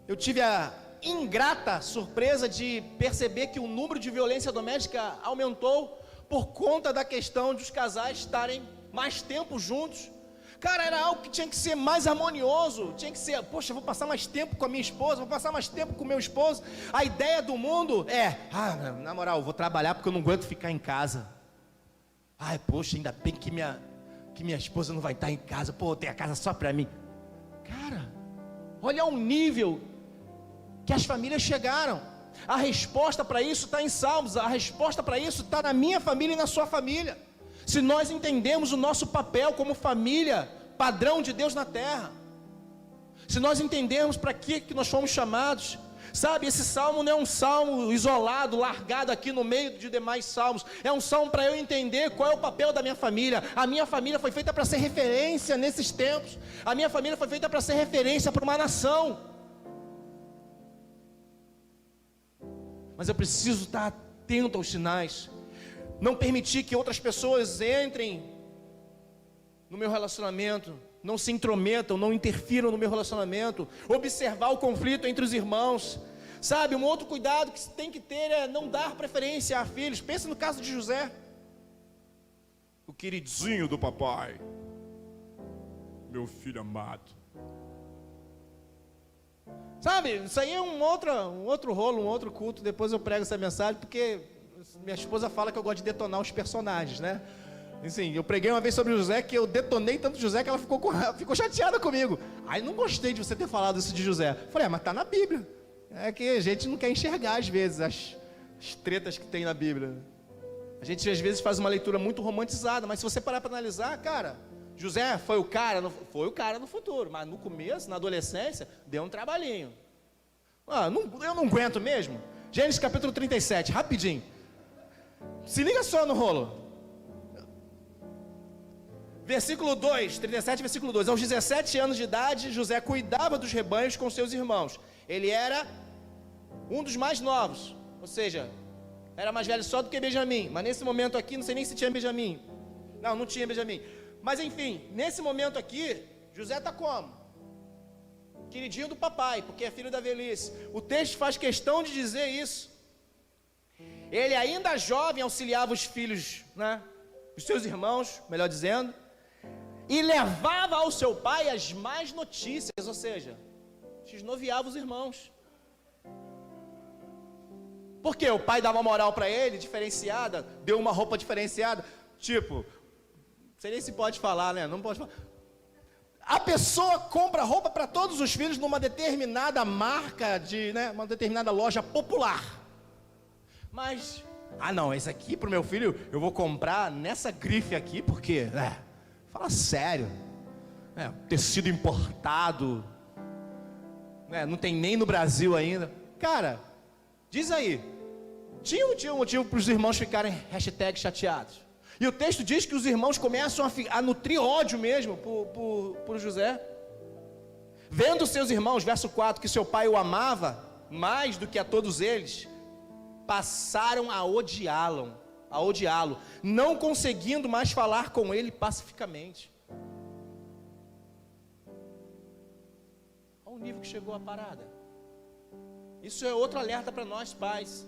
eu tive a ingrata surpresa de perceber que o número de violência doméstica aumentou por conta da questão de os casais estarem mais tempo juntos. Cara, era algo que tinha que ser mais harmonioso, tinha que ser, poxa, vou passar mais tempo com a minha esposa, vou passar mais tempo com o meu esposo. A ideia do mundo é, na moral, vou trabalhar porque eu não aguento ficar em casa. Ai, poxa, ainda bem que minha esposa não vai estar em casa, pô, tem a casa só para mim. Cara, olha o nível que as famílias chegaram. A resposta para isso está em Salmos, a resposta para isso está na minha família e na sua família. Se nós entendemos o nosso papel como família, padrão de Deus na terra, se nós entendermos para que nós fomos chamados, sabe, esse salmo não é um salmo isolado, largado aqui no meio de demais salmos, é um salmo para eu entender qual é o papel da minha família. A minha família foi feita para ser referência nesses tempos, a minha família foi feita para ser referência para uma nação, mas eu preciso estar atento aos sinais, não permitir que outras pessoas entrem no meu relacionamento, não se intrometam, não interfiram no meu relacionamento, observar o conflito entre os irmãos, sabe, um outro cuidado que tem que ter é não dar preferência a filhos. Pensa no caso de José, o queridinho do papai, meu filho amado, sabe, isso aí é um outro rolo, um outro culto, depois eu prego essa mensagem, porque minha esposa fala que eu gosto de detonar os personagens, né? Assim, eu preguei uma vez sobre José, que eu detonei tanto José que ela ficou chateada comigo. Aí não gostei de você ter falado isso de José. Falei, mas está na Bíblia. É que a gente não quer enxergar às vezes as tretas que tem na Bíblia. A gente às vezes faz uma leitura muito romantizada, mas se você parar para analisar, cara, José foi o cara no futuro, mas no começo, na adolescência, deu um trabalhinho. Eu não aguento mesmo. Gênesis capítulo 37, rapidinho. Se liga só no rolo. Versículo 2, 37, versículo 2. Aos 17 anos de idade, José cuidava dos rebanhos com seus irmãos. Ele era um dos mais novos, ou seja, era mais velho só do que Benjamim. Mas nesse momento aqui, não sei nem se tinha Benjamim. Não tinha Benjamim. Mas enfim, nesse momento aqui, José está como? Queridinho do papai, porque é filho da velhice. O texto faz questão de dizer isso. Ele ainda jovem auxiliava os filhos, né? Os seus irmãos, melhor dizendo, e levava ao seu pai as más notícias, ou seja, desnoviava os irmãos. Por quê? O pai dava uma moral para ele, diferenciada, deu uma roupa diferenciada, tipo, não sei nem se pode falar, né? Não pode falar. A pessoa compra roupa para todos os filhos numa determinada marca, uma determinada loja popular. Mas, não, esse aqui para o meu filho eu vou comprar nessa grife aqui, porque, fala sério, tecido importado, não tem nem no Brasil ainda. Cara, diz aí, tinha um motivo para os irmãos ficarem #chateados. E o texto diz que os irmãos começam a nutrir ódio mesmo por José. Vendo seus irmãos, verso 4, que seu pai o amava mais do que a todos eles, passaram a odiá-lo, não conseguindo mais falar com ele pacificamente. Olha o nível que chegou a parada. Isso é outro alerta para nós pais.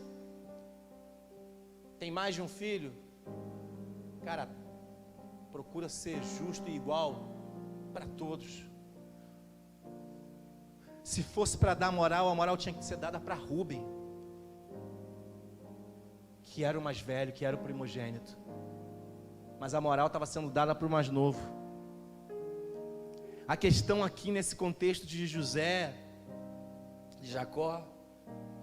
Tem mais de um filho? Cara, procura ser justo e igual para todos. Se fosse para dar moral, a moral tinha que ser dada para Rubem, que era o mais velho, que era o primogênito. Mas a moral estava sendo dada para o mais novo. A questão aqui nesse contexto de José, de Jacó,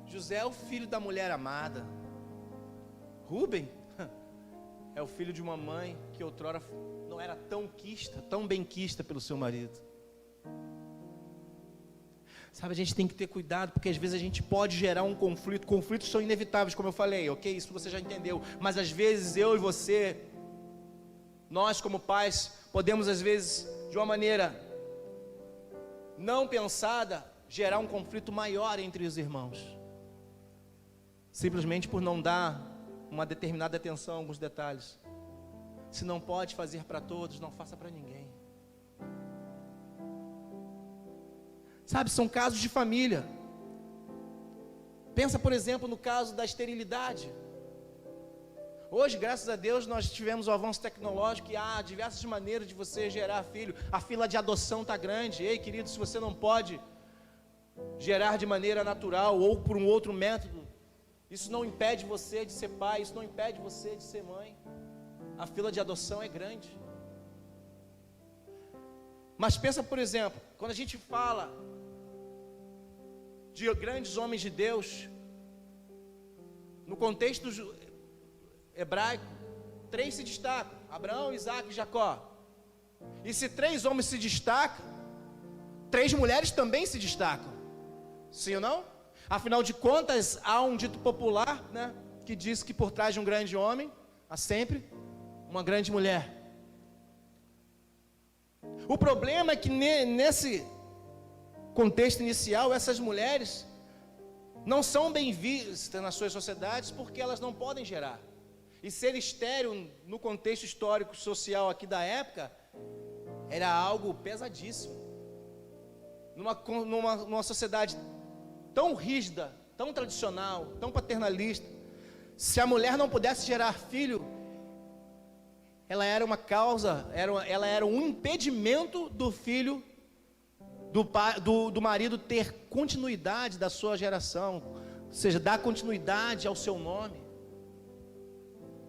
José é o filho da mulher amada. Rubem é o filho de uma mãe que outrora não era tão benquista pelo seu marido. Sabe, a gente tem que ter cuidado, porque às vezes a gente pode gerar um conflito. Conflitos são inevitáveis, como eu falei, ok? Isso você já entendeu. Mas às vezes eu e você, nós como pais, podemos às vezes, de uma maneira não pensada, gerar um conflito maior entre os irmãos. Simplesmente por não dar uma determinada atenção a alguns detalhes. Se não pode fazer para todos, não faça para ninguém. Sabe, são casos de família. Pensa, por exemplo, no caso da esterilidade. Hoje, graças a Deus, nós tivemos o avanço tecnológico e há diversas maneiras de você gerar filho. A fila de adoção está grande. Ei, querido, se você não pode gerar de maneira natural ou por um outro método, isso não impede você de ser pai, isso não impede você de ser mãe. A fila de adoção é grande. Mas pensa, por exemplo, quando a gente fala de grandes homens de Deus, no contexto hebraico, 3 se destacam: Abraão, Isaac e Jacó. E se 3 homens se destacam, 3 mulheres também se destacam. Sim ou não? Afinal de contas, há um dito popular, que diz que por trás de um grande homem, há sempre uma grande mulher. O problema é que nesse contexto inicial, essas mulheres não são bem vistas nas suas sociedades porque elas não podem gerar. E ser estéril no contexto histórico social aqui da época era algo pesadíssimo. Numa sociedade tão rígida, tão tradicional, tão paternalista, se a mulher não pudesse gerar filho, ela era uma causa, ela era um impedimento do filho, do marido ter continuidade da sua geração, ou seja, dar continuidade ao seu nome.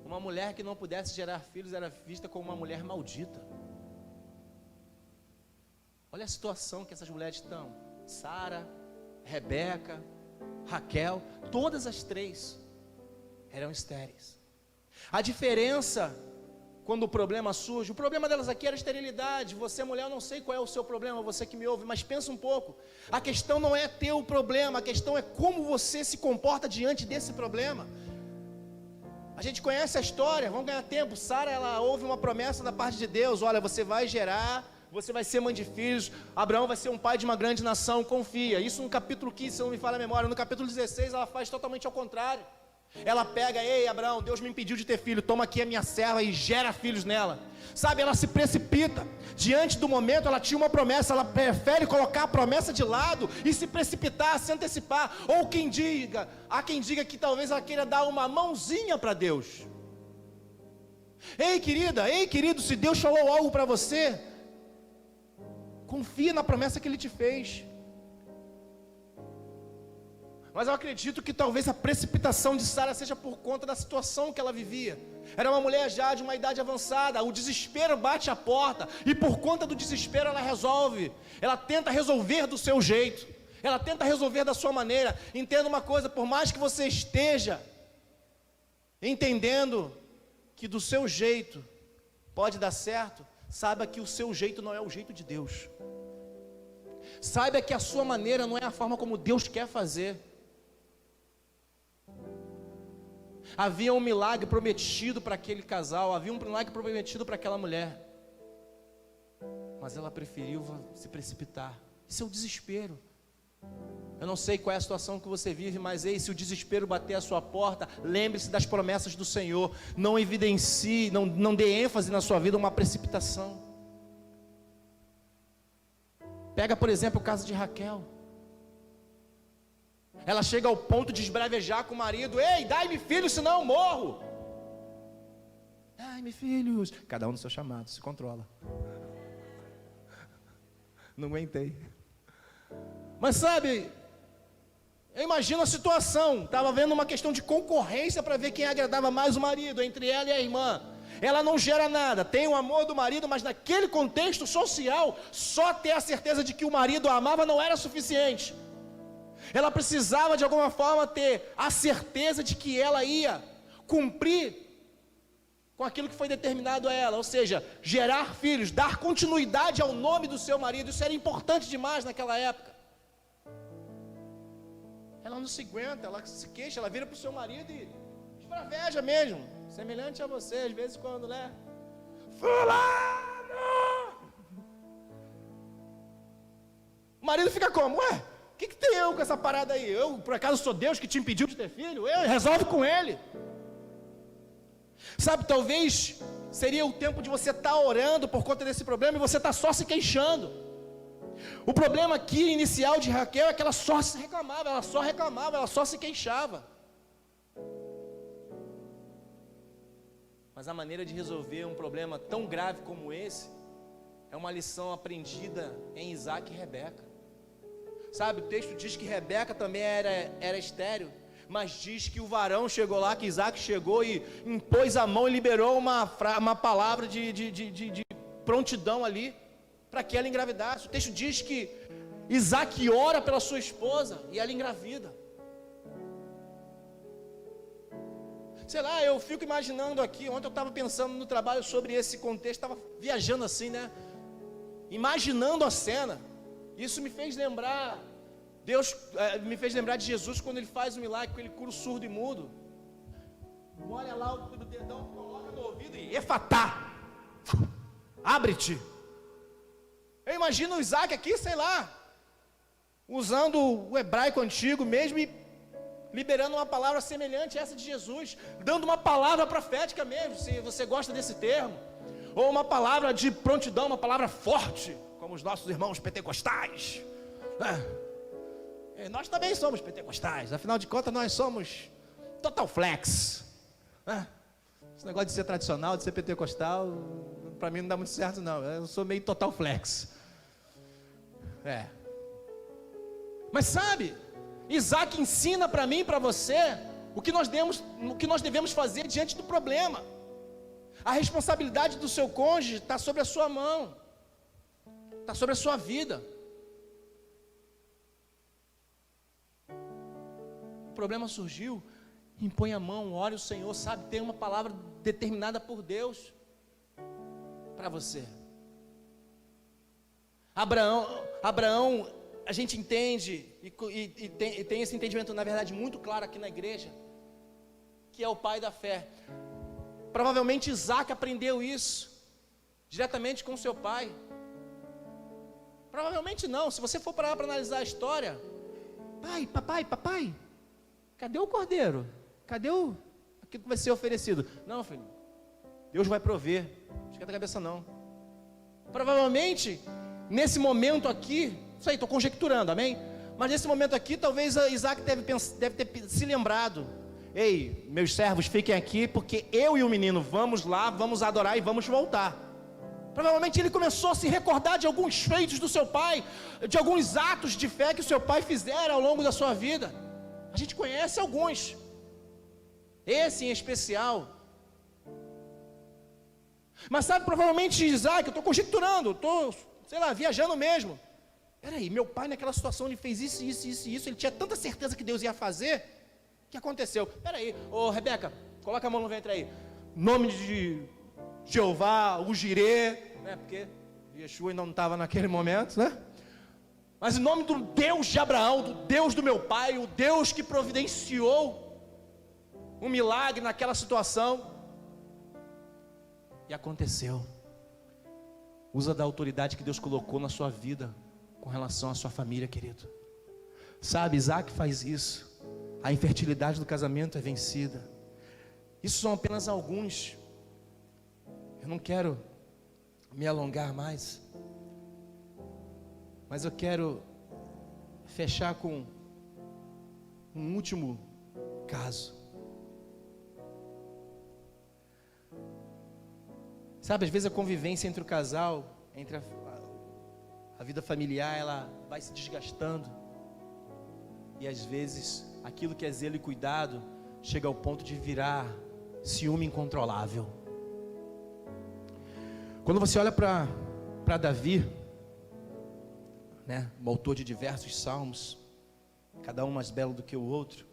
Uma mulher que não pudesse gerar filhos era vista como uma mulher maldita. Olha a situação que essas mulheres estão. Sara, Rebeca, Raquel, todas as 3 eram estéreis. A diferença, quando o problema surge, o problema delas aqui era a esterilidade. Você, mulher, eu não sei qual é o seu problema, você que me ouve, mas pensa um pouco. A questão não é ter o problema, a questão é como você se comporta diante desse problema. A gente conhece a história, vamos ganhar tempo. Sara, ela ouve uma promessa da parte de Deus: olha, você vai gerar, você vai ser mãe de filhos, Abraão vai ser um pai de uma grande nação, confia. Isso no capítulo 15, se não me falha a memória. No capítulo 16 ela faz totalmente ao contrário. Ela pega: ei, Abraão, Deus me impediu de ter filho, toma aqui a minha serva e gera filhos nela. Sabe, ela se precipita. Diante do momento, ela tinha uma promessa, ela prefere colocar a promessa de lado e se precipitar, se antecipar. Ou há quem diga que talvez ela queira dar uma mãozinha para Deus. Ei, querida, ei, querido, se Deus falou algo para você, confia na promessa que Ele te fez. Mas eu acredito que talvez a precipitação de Sara seja por conta da situação que ela vivia. Era uma mulher já de uma idade avançada, o desespero bate à porta, e por conta do desespero ela resolve, ela tenta resolver do seu jeito, ela tenta resolver da sua maneira. Entenda uma coisa, por mais que você esteja entendendo que do seu jeito pode dar certo, saiba que o seu jeito não é o jeito de Deus. Saiba que a sua maneira não é a forma como Deus quer fazer. Havia um milagre prometido para aquele casal, havia um milagre prometido para aquela mulher, mas ela preferiu se precipitar. Isso é o desespero. Eu não sei qual é a situação que você vive, mas ei, se o desespero bater a sua porta, lembre-se das promessas do Senhor. Não evidencie, não dê ênfase na sua vida uma precipitação. Pega, por exemplo, o caso de Raquel. Ela chega ao ponto de esbravejar com o marido: ei, dai-me filhos, senão eu morro. Dai-me filhos. Cada um no seu chamado, se controla. Não aguentei. Mas sabe, eu imagino a situação. Estava vendo uma questão de concorrência para ver quem agradava mais o marido, entre ela e a irmã. Ela não gera nada, tem o amor do marido, mas naquele contexto social, só ter a certeza de que o marido a amava não era suficiente. Ela precisava de alguma forma ter a certeza de que ela ia cumprir com aquilo que foi determinado a ela, ou seja, gerar filhos, dar continuidade ao nome do seu marido. Isso era importante demais naquela época. Ela não se aguenta, ela se queixa, ela vira para o seu marido e esbraveja mesmo, semelhante a você, às vezes quando, né? Fulano! O marido fica como? Ué, o que tem eu com essa parada aí? Eu, por acaso, sou Deus que te impediu de ter filho? Resolve com ele. Sabe, talvez seria o tempo de você estar orando por conta desse problema e você está só se queixando. O problema aqui inicial de Raquel é que ela só se reclamava, ela só se queixava. Mas a maneira de resolver um problema tão grave como esse é uma lição aprendida em Isaac e Rebeca. Sabe, o texto diz que Rebeca também era estéril, mas diz que o varão chegou lá, que Isaac chegou e impôs a mão e liberou uma palavra de prontidão ali, para que ela engravidasse. O texto diz que Isaac ora pela sua esposa e ela engravida. Sei lá, eu fico imaginando aqui, ontem eu estava pensando no trabalho sobre esse contexto, estava viajando assim, né? Imaginando a cena. Isso me fez lembrar, Deus me fez lembrar de Jesus quando Ele faz um milagre, quando Ele cura o surdo e mudo. Olha lá o dedão, coloca no ouvido e efatá, abre-te. Eu imagino o Isaac aqui, sei lá, usando o hebraico antigo mesmo e liberando uma palavra semelhante a essa de Jesus, dando uma palavra profética mesmo, se você gosta desse termo, ou uma palavra de prontidão, uma palavra forte, como os nossos irmãos pentecostais. Nós também somos pentecostais, afinal de contas nós somos total flex. Esse negócio de ser tradicional, de ser pentecostal, para mim não dá muito certo não, eu sou meio total flex. Mas sabe, Isaac ensina para mim e para você o que nós devemos fazer diante do problema. A responsabilidade do seu cônjuge está sobre a sua mão, está sobre a sua vida. O problema surgiu, impõe a mão, ore o Senhor, sabe, tem uma palavra determinada por Deus para você. Abraão, a gente entende e tem esse entendimento, na verdade, muito claro aqui na igreja, que é o pai da fé. Provavelmente Isaac aprendeu isso diretamente com seu pai. Provavelmente não, se você for parar para analisar a história, papai, cadê o cordeiro? Cadê aquilo que vai ser oferecido? Não, filho, Deus vai prover, não esquenta a cabeça não. Provavelmente, nesse momento aqui, isso aí, estou conjecturando, amém? Mas nesse momento aqui, talvez Isaac deve ter se lembrado: ei, meus servos, fiquem aqui, porque eu e o menino vamos lá, vamos adorar e vamos voltar. Provavelmente ele começou a se recordar de alguns feitos do seu pai, de alguns atos de fé que o seu pai fizera ao longo da sua vida. A gente conhece alguns. Esse em especial. Mas sabe, provavelmente Isaac, eu estou conjecturando, estou, viajando mesmo. Peraí, meu pai naquela situação, ele fez isso, ele tinha tanta certeza que Deus ia fazer, o que aconteceu? Peraí, ô Rebeca, coloca a mão no ventre aí, nome de Jeová, o Jirê, né, porque Yeshua ainda não estava naquele momento, né? Mas em nome do Deus de Abraão, do Deus do meu pai, o Deus que providenciou um milagre naquela situação, e aconteceu. Usa da autoridade que Deus colocou na sua vida, com relação à sua família, querido. Sabe, Isaac faz isso. A infertilidade do casamento é vencida. Isso são apenas alguns. Eu não quero me alongar mais, mas eu quero fechar com um último caso. Sabe, às vezes a convivência entre o casal, entre a vida familiar, ela vai se desgastando. E às vezes, aquilo que é zelo e cuidado, chega ao ponto de virar ciúme incontrolável. Quando você olha para Davi, né, o autor de diversos salmos, cada um mais belo do que o outro.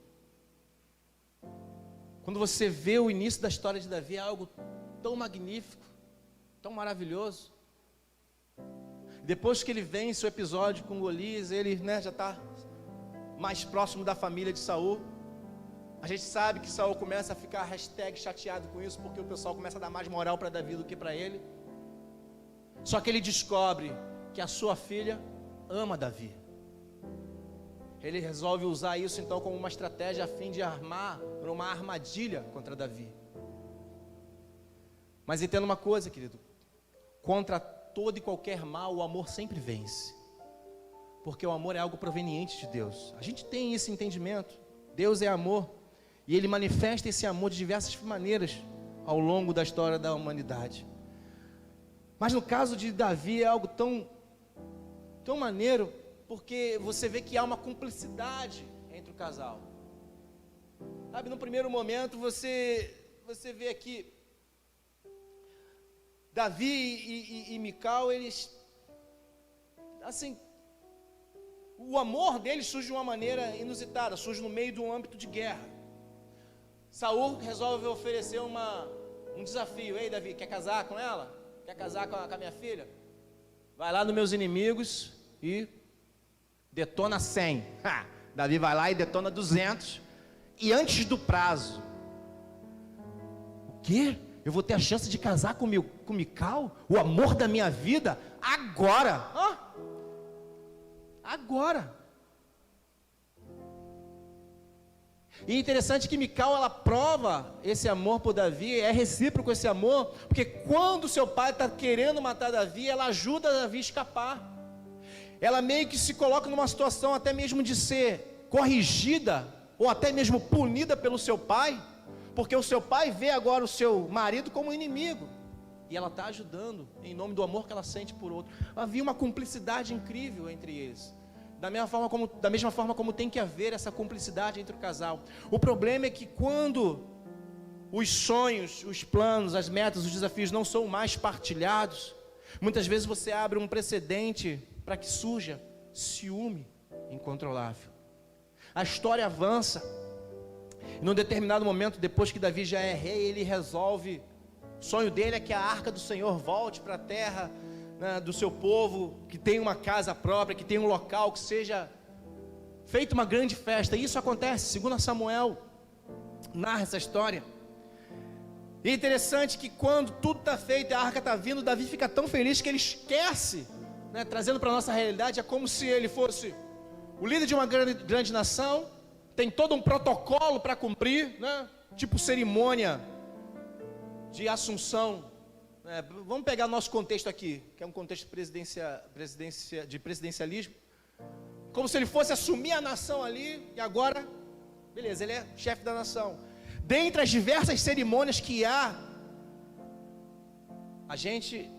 Quando você vê o início da história de Davi, é algo tão magnífico, tão maravilhoso. Depois que ele vence o episódio com Golias, ele, né, já está mais próximo da família de Saul. A gente sabe que Saul começa a ficar #chateado com isso, porque o pessoal começa a dar mais moral para Davi do que para ele. Só que ele descobre que a sua filha ama Davi. Ele resolve usar isso então como uma estratégia a fim de armar uma armadilha contra Davi. Mas entenda uma coisa, querido: contra todo e qualquer mal, o amor sempre vence. Porque o amor é algo proveniente de Deus. A gente tem esse entendimento. Deus é amor. E Ele manifesta esse amor de diversas maneiras ao longo da história da humanidade. Mas no caso de Davi é algo tão maneiro, porque você vê que há uma cumplicidade entre o casal. Sabe, no primeiro momento você vê aqui Davi e Mical, eles, assim, o amor deles surge de uma maneira inusitada, surge no meio de um âmbito de guerra. Saul resolve oferecer um desafio. Ei, Davi, quer casar com ela? Quer casar com a minha filha? Vai lá nos meus inimigos e detona 100. Davi vai lá e detona 200. E antes do prazo. O quê? Eu vou ter a chance de casar com Mical? O amor da minha vida? Agora! Agora! E é interessante que Mical, ela prova esse amor por Davi, é recíproco esse amor, porque quando seu pai está querendo matar Davi, ela ajuda Davi a escapar. Ela meio que se coloca numa situação até mesmo de ser corrigida, ou até mesmo punida pelo seu pai, porque o seu pai vê agora o seu marido como inimigo, e ela está ajudando, em nome do amor que ela sente por outro. Havia uma cumplicidade incrível entre eles. Da mesma forma como tem que haver essa cumplicidade entre o casal. O problema é que quando os sonhos, os planos, as metas, os desafios não são mais partilhados, muitas vezes você abre um precedente para que surja ciúme incontrolável. A história avança. E num determinado momento, depois que Davi já é rei, ele resolve, o sonho dele é que a arca do Senhor volte para a terra, né, do seu povo, que tenha uma casa própria, que tenha um local, que seja feita uma grande festa. E isso acontece, 2 Samuel narra essa história. E é interessante que quando tudo está feito e a arca está vindo, Davi fica tão feliz que ele esquece, né, trazendo para a nossa realidade, é como se ele fosse o líder de uma grande nação, tem todo um protocolo para cumprir, né, tipo cerimônia de assunção. Vamos pegar nosso contexto aqui, que é um contexto de presidencialismo, como se ele fosse assumir a nação ali, e agora, beleza, ele é chefe da nação. Dentre as diversas cerimônias que há, a gente,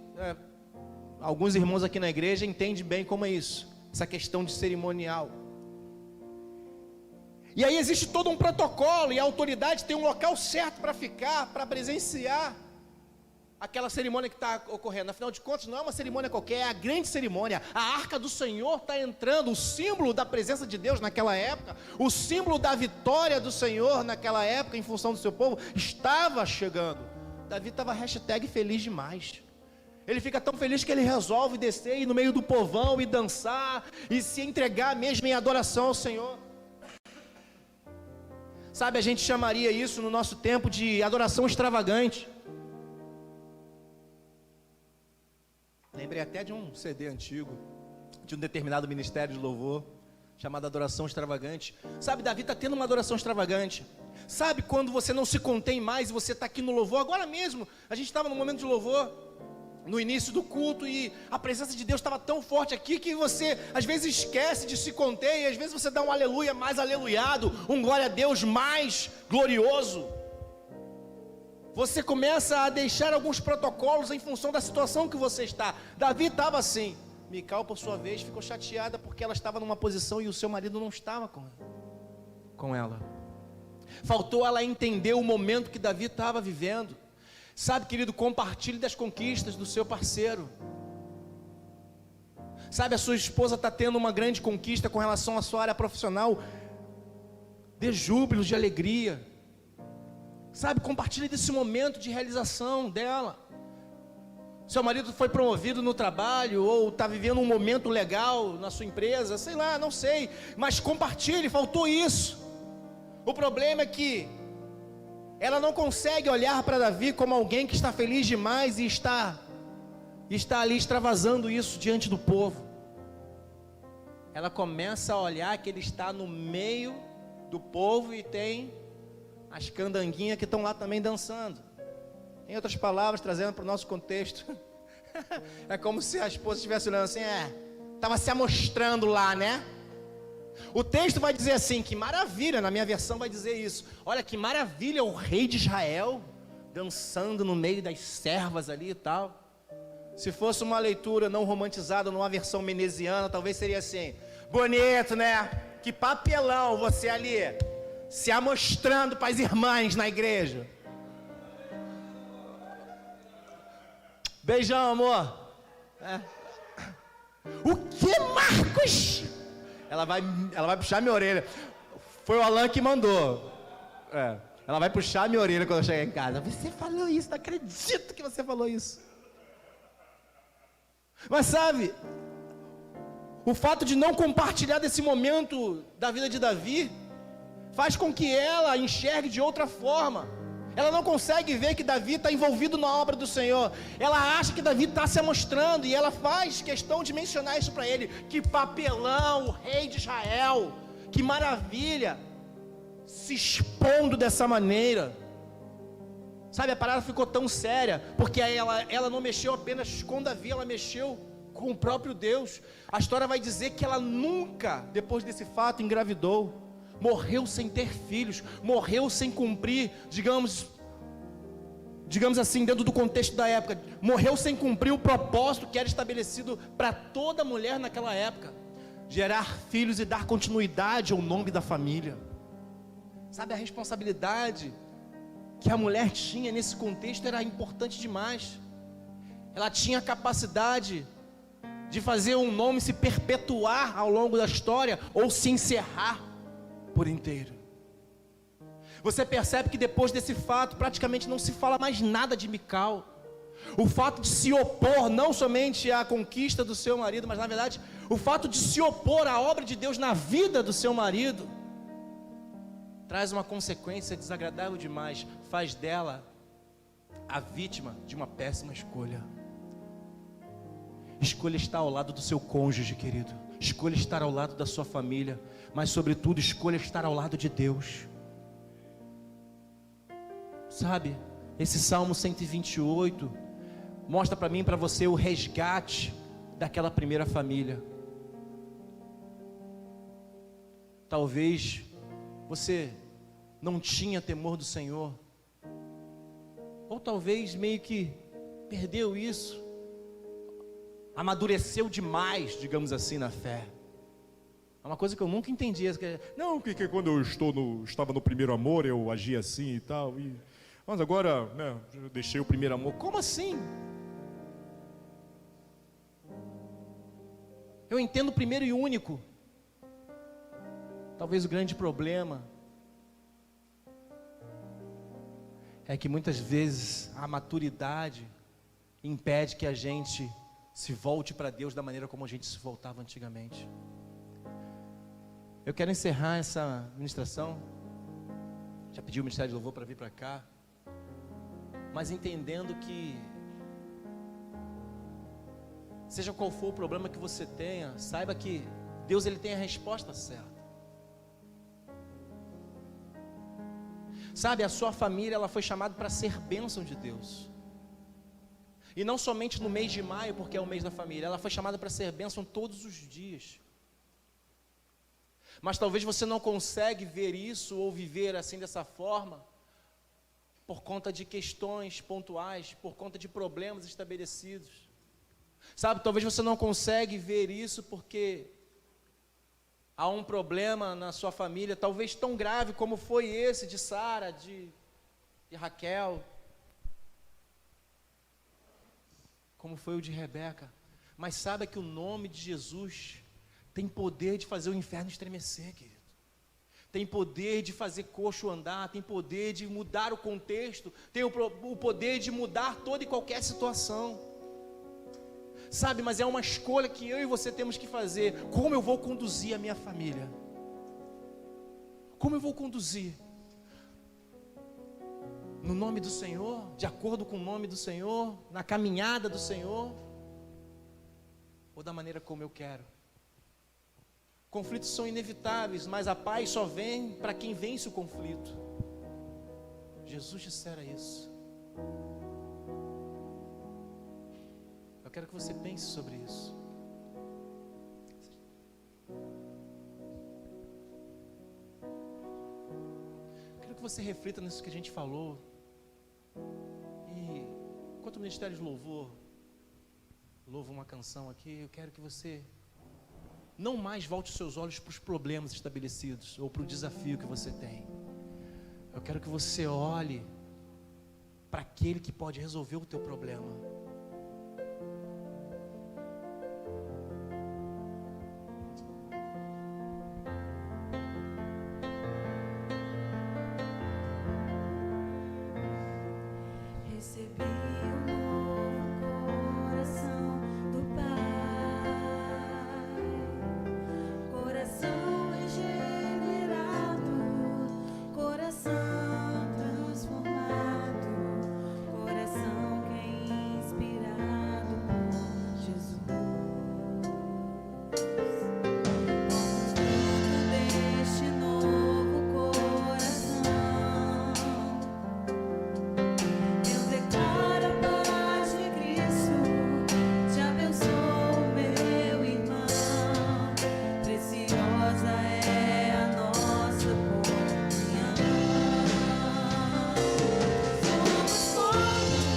alguns irmãos aqui na igreja entendem bem como é isso, essa questão de cerimonial. E aí existe todo um protocolo, e a autoridade tem um local certo para ficar, para presenciar aquela cerimônia que está ocorrendo. Afinal de contas, não é uma cerimônia qualquer, é a grande cerimônia. A arca do Senhor está entrando, o símbolo da presença de Deus naquela época, o símbolo da vitória do Senhor naquela época, em função do seu povo, estava chegando. Davi estava #feliz demais. Ele fica tão feliz que ele resolve descer e ir no meio do povão e dançar, e se entregar mesmo em adoração ao Senhor. Sabe, a gente chamaria isso no nosso tempo de adoração extravagante. Lembrei até de um CD antigo, de um determinado ministério de louvor, chamado Adoração Extravagante. Sabe, Davi está tendo uma adoração extravagante. Sabe quando você não se contém mais e você está aqui no louvor? Agora mesmo, a gente estava no momento de louvor, no início do culto, e a presença de Deus estava tão forte aqui, que você às vezes esquece de se conter, e às vezes você dá um aleluia mais aleluiado, um glória a Deus mais glorioso. Você começa a deixar alguns protocolos em função da situação que você está. Davi estava assim. Mical, por sua vez, ficou chateada porque ela estava numa posição e o seu marido não estava com ela. Faltou ela entender o momento que Davi estava vivendo. Sabe, querido, compartilhe das conquistas do seu parceiro. Sabe, a sua esposa está tendo uma grande conquista com relação à sua área profissional. Dê júbilos de alegria. Sabe, compartilhe desse momento de realização dela. Seu marido foi promovido no trabalho, ou está vivendo um momento legal na sua empresa, sei lá, não sei. Mas compartilhe, faltou isso. O problema é que ela não consegue olhar para Davi como alguém que está feliz demais e está ali extravasando isso diante do povo. Ela começa a olhar que ele está no meio do povo e tem as candanguinhas que estão lá também dançando. Em outras palavras, trazendo para o nosso contexto, é como se a esposa estivesse olhando assim, estava se amostrando lá, né? O texto vai dizer assim, que maravilha, na minha versão vai dizer isso. Olha que maravilha, o rei de Israel dançando no meio das servas ali e tal. Se fosse uma leitura não romantizada, numa versão menesiana, talvez seria assim, bonito, né? Que papelão você ali, se amostrando para as irmãs na igreja. Beijão, amor. O que, Marcos? Ela vai puxar minha orelha. Foi o Alan que mandou. Ela vai puxar minha orelha quando eu chegar em casa. Você falou isso, não acredito que você falou isso. Mas sabe, o fato de não compartilhar desse momento da vida de Davi faz com que ela enxergue de outra forma. Ela não consegue ver que Davi está envolvido na obra do Senhor. Ela acha que Davi está se mostrando, e ela faz questão de mencionar isso para ele. Que papelão, o rei de Israel, que maravilha, se expondo dessa maneira. Sabe, a parada ficou tão séria, porque ela não mexeu apenas com Davi, ela mexeu com o próprio Deus. A história vai dizer que ela nunca, depois desse fato, engravidou. Morreu sem ter filhos, morreu sem cumprir, digamos assim, dentro do contexto da época, morreu sem cumprir o propósito que era estabelecido para toda mulher naquela época, gerar filhos e dar continuidade ao nome da família. Sabe, a responsabilidade que a mulher tinha nesse contexto era importante demais. Ela tinha a capacidade de fazer um nome se perpetuar ao longo da história, ou se encerrar por inteiro. Você percebe que depois desse fato praticamente não se fala mais nada de Mical. O fato de se opor não somente à conquista do seu marido, mas na verdade o fato de se opor à obra de Deus na vida do seu marido traz uma consequência desagradável demais. Faz dela a vítima de uma péssima escolha. Escolha estar ao lado do seu cônjuge, querido. Escolha estar ao lado da sua família, mas sobretudo escolha estar ao lado de Deus. Sabe, esse Salmo 128 mostra para mim e para você o resgate daquela primeira família. Talvez você não tinha temor do Senhor, ou talvez meio que perdeu isso, amadureceu demais, digamos assim, na fé. É uma coisa que eu nunca entendi. Não, que quando eu estava no primeiro amor, eu agia assim e tal. Mas agora, né, eu deixei o primeiro amor. Como assim? Eu entendo o primeiro e único. Talvez o grande problema é que muitas vezes a maturidade impede que a gente se volte para Deus da maneira como a gente se voltava antigamente. Eu quero encerrar essa ministração. Já pedi o Ministério de Louvor para vir para cá. Mas entendendo que, seja qual for o problema que você tenha, saiba que Deus, Ele tem a resposta certa. Sabe, a sua família, ela foi chamada para ser bênção de Deus. E não somente no mês de maio, porque é o mês da família. Ela foi chamada para ser bênção todos os dias. Mas talvez você não consegue ver isso ou viver assim dessa forma por conta de questões pontuais, por conta de problemas estabelecidos. Sabe, talvez você não consegue ver isso porque há um problema na sua família, talvez tão grave como foi esse de Sara, de Raquel, como foi o de Rebeca. Mas saiba que o nome de Jesus tem poder de fazer o inferno estremecer, querido. Tem poder de fazer coxo andar, tem poder de mudar o contexto, tem o poder de mudar toda e qualquer situação. Sabe, mas é uma escolha que eu e você temos que fazer. Como eu vou conduzir a minha família? Como eu vou conduzir? No nome do Senhor? De acordo com o nome do Senhor? Na caminhada do Senhor? Ou da maneira como eu quero? Conflitos são inevitáveis, mas a paz só vem para quem vence o conflito. Jesus dissera isso. Eu quero que você pense sobre isso. Eu quero que você reflita nisso que a gente falou. E enquanto o Ministério de Louvor louva uma canção aqui, eu quero que você não mais volte os seus olhos para os problemas estabelecidos ou para o desafio que você tem. Eu quero que você olhe para aquele que pode resolver o teu problema. Recebi um novo coração do Pai, coração regenerado, coração transformado, coração que é inspirado por Jesus. Fruto deste novo coração, eu declaro a paz de Cristo, te abençoo, meu irmão. Preciosa é a nossa comunhão. Somos corpos,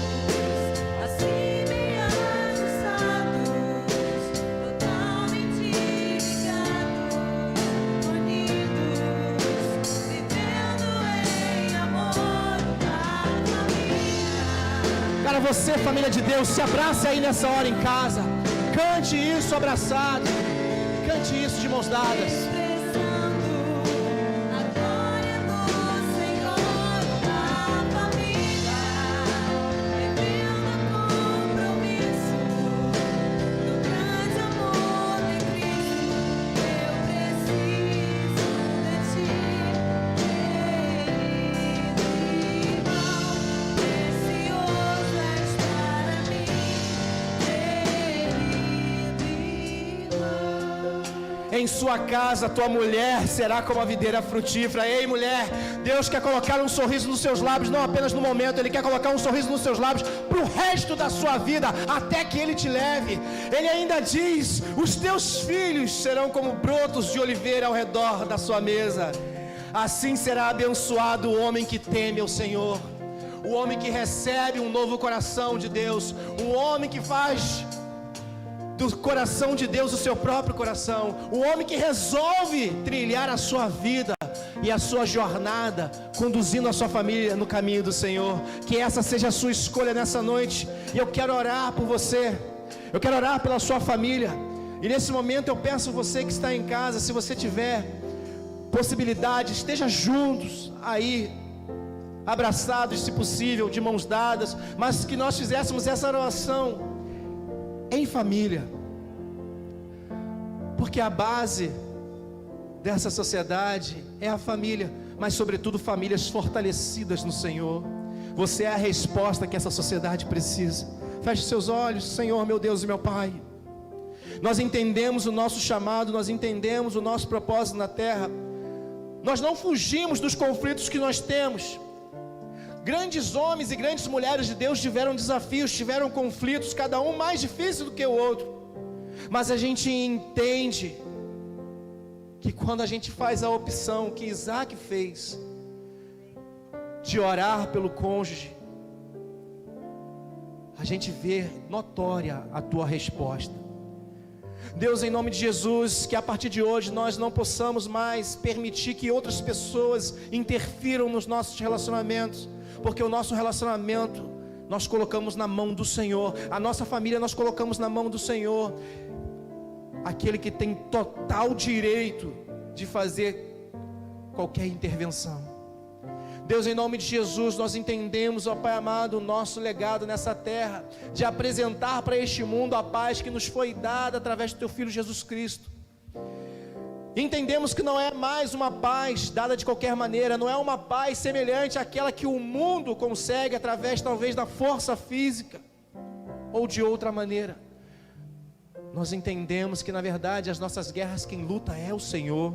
assim bem ajustados, totalmente ligados, unidos, vivendo em amor da família. Cara, você, família de Deus, se abrace aí nessa hora em casa. Cante isso abraçado. Cante isso de mãos dadas. Expressando a glória do Senhor da família, vivendo compromisso do grande amor de Cristo. Eu preciso de ti, querido irmão. Precioso és para mim, querido irmão. Em sua casa, tua mulher será como a videira frutífera. Ei, mulher, Deus quer colocar um sorriso nos seus lábios, não apenas no momento, Ele quer colocar um sorriso nos seus lábios para o resto da sua vida, até que Ele te leve. Ele ainda diz: os teus filhos serão como brotos de oliveira ao redor da sua mesa. Assim será abençoado o homem que teme ao Senhor, o homem que recebe um novo coração de Deus, o homem que faz do coração de Deus, o seu próprio coração, o homem que resolve trilhar a sua vida e a sua jornada, conduzindo a sua família no caminho do Senhor. Que essa seja a sua escolha nessa noite, e eu quero orar por você, eu quero orar pela sua família, e nesse momento eu peço a você que está em casa, se você tiver possibilidade, esteja juntos aí, abraçados, se possível, de mãos dadas, mas que nós fizéssemos essa oração em família, porque a base dessa sociedade é a família, mas sobretudo famílias fortalecidas no Senhor. Você é a resposta que essa sociedade precisa. Feche seus olhos. Senhor, meu Deus e meu Pai, nós entendemos o nosso chamado, nós entendemos o nosso propósito na terra, nós não fugimos dos conflitos que nós temos. Grandes homens e grandes mulheres de Deus tiveram desafios, tiveram conflitos, cada um mais difícil do que o outro. Mas a gente entende que quando a gente faz a opção que Isaac fez, de orar pelo cônjuge, a gente vê notória a tua resposta. Deus, em nome de Jesus, que a partir de hoje nós não possamos mais permitir que outras pessoas interfiram nos nossos relacionamentos, porque o nosso relacionamento nós colocamos na mão do Senhor, a nossa família nós colocamos na mão do Senhor, aquele que tem total direito de fazer qualquer intervenção. Deus, em nome de Jesus, nós entendemos, ó Pai amado, o nosso legado nessa terra, de apresentar para este mundo a paz que nos foi dada através do Teu Filho Jesus Cristo. Entendemos que não é mais uma paz dada de qualquer maneira, não é uma paz semelhante àquela que o mundo consegue através talvez da força física ou de outra maneira. Nós entendemos que na verdade as nossas guerras quem luta é o Senhor,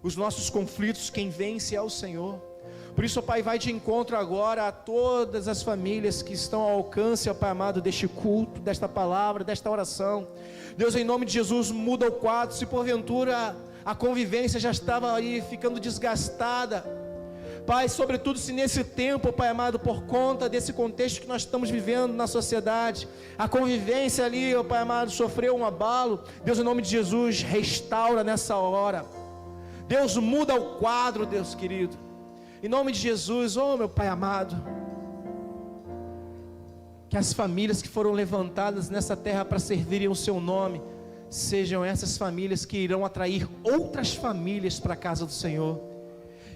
os nossos conflitos quem vence é o Senhor. Por isso, ó Pai, vai de encontro agora a todas as famílias que estão ao alcance, ó Pai amado, deste culto, desta palavra, desta oração. Deus, em nome de Jesus, muda o quadro. Se porventura a convivência já estava aí ficando desgastada, Pai, sobretudo se nesse tempo, Pai amado, por conta desse contexto que nós estamos vivendo na sociedade, a convivência ali, ó Pai amado, sofreu um abalo. Deus, em nome de Jesus, restaura nessa hora. Deus, muda o quadro, Deus querido. Em nome de Jesus, oh meu Pai amado, que as famílias que foram levantadas nessa terra para servirem o Seu nome, sejam essas famílias que irão atrair outras famílias para a casa do Senhor.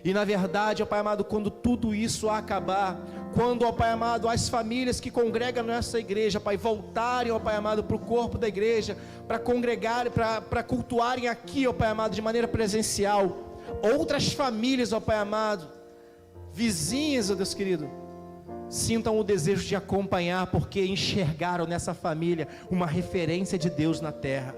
E na verdade, ó Pai amado, quando tudo isso acabar, quando, ó Pai amado, as famílias que congregam nessa igreja, Pai, voltarem, ó Pai amado, para o corpo da igreja, para congregarem, para cultuarem aqui, ó Pai amado, de maneira presencial, outras famílias, ó Pai amado, vizinhas, ó Deus querido, sintam o desejo de acompanhar, porque enxergaram nessa família uma referência de Deus na terra.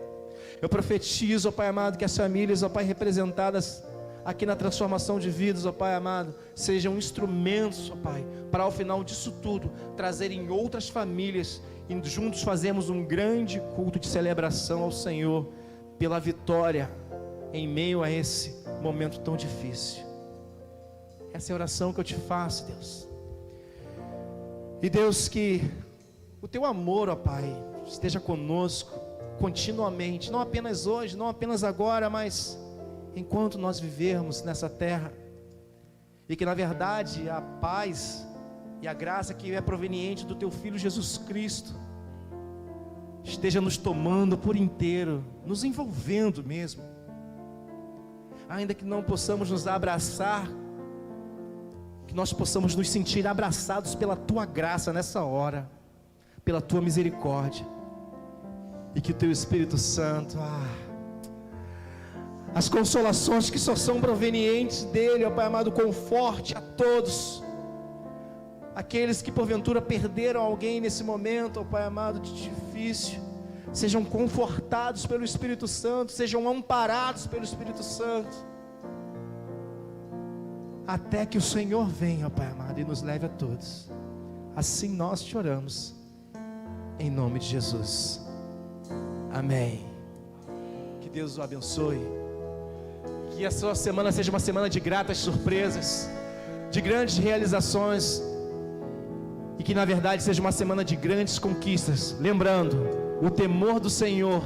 Eu profetizo, ó Pai amado, que as famílias, ó Pai, representadas aqui na transformação de vidas, ó Pai amado, sejam instrumentos, ó Pai, para ao final disso tudo, trazerem outras famílias, e juntos fazemos um grande culto de celebração ao Senhor, pela vitória, em meio a esse momento tão difícil. Essa é a oração que eu te faço, Deus. E Deus, que o Teu amor, ó Pai, esteja conosco continuamente, não apenas hoje, não apenas agora, mas enquanto nós vivermos nessa terra. E que na verdade a paz e a graça que é proveniente do Teu Filho Jesus Cristo esteja nos tomando por inteiro, nos envolvendo mesmo. Ainda que não possamos nos abraçar, que nós possamos nos sentir abraçados pela Tua graça nessa hora, pela Tua misericórdia, e que o Teu Espírito Santo, as consolações que só são provenientes dEle, ó Pai amado, conforte a todos, aqueles que porventura perderam alguém nesse momento, ó Pai amado, difícil, sejam confortados pelo Espírito Santo, sejam amparados pelo Espírito Santo, até que o Senhor venha, ó Pai amado, e nos leve a todos. Assim nós te oramos, em nome de Jesus, amém. Que Deus o abençoe, que a sua semana seja uma semana de gratas surpresas, de grandes realizações, e que na verdade seja uma semana de grandes conquistas. Lembrando, o temor do Senhor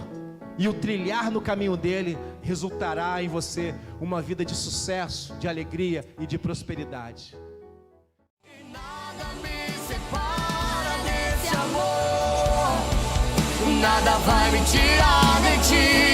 e o trilhar no caminho dele resultará em você uma vida de sucesso, de alegria e de prosperidade. Nada me separa desse amor, nada vai me tirar de ti.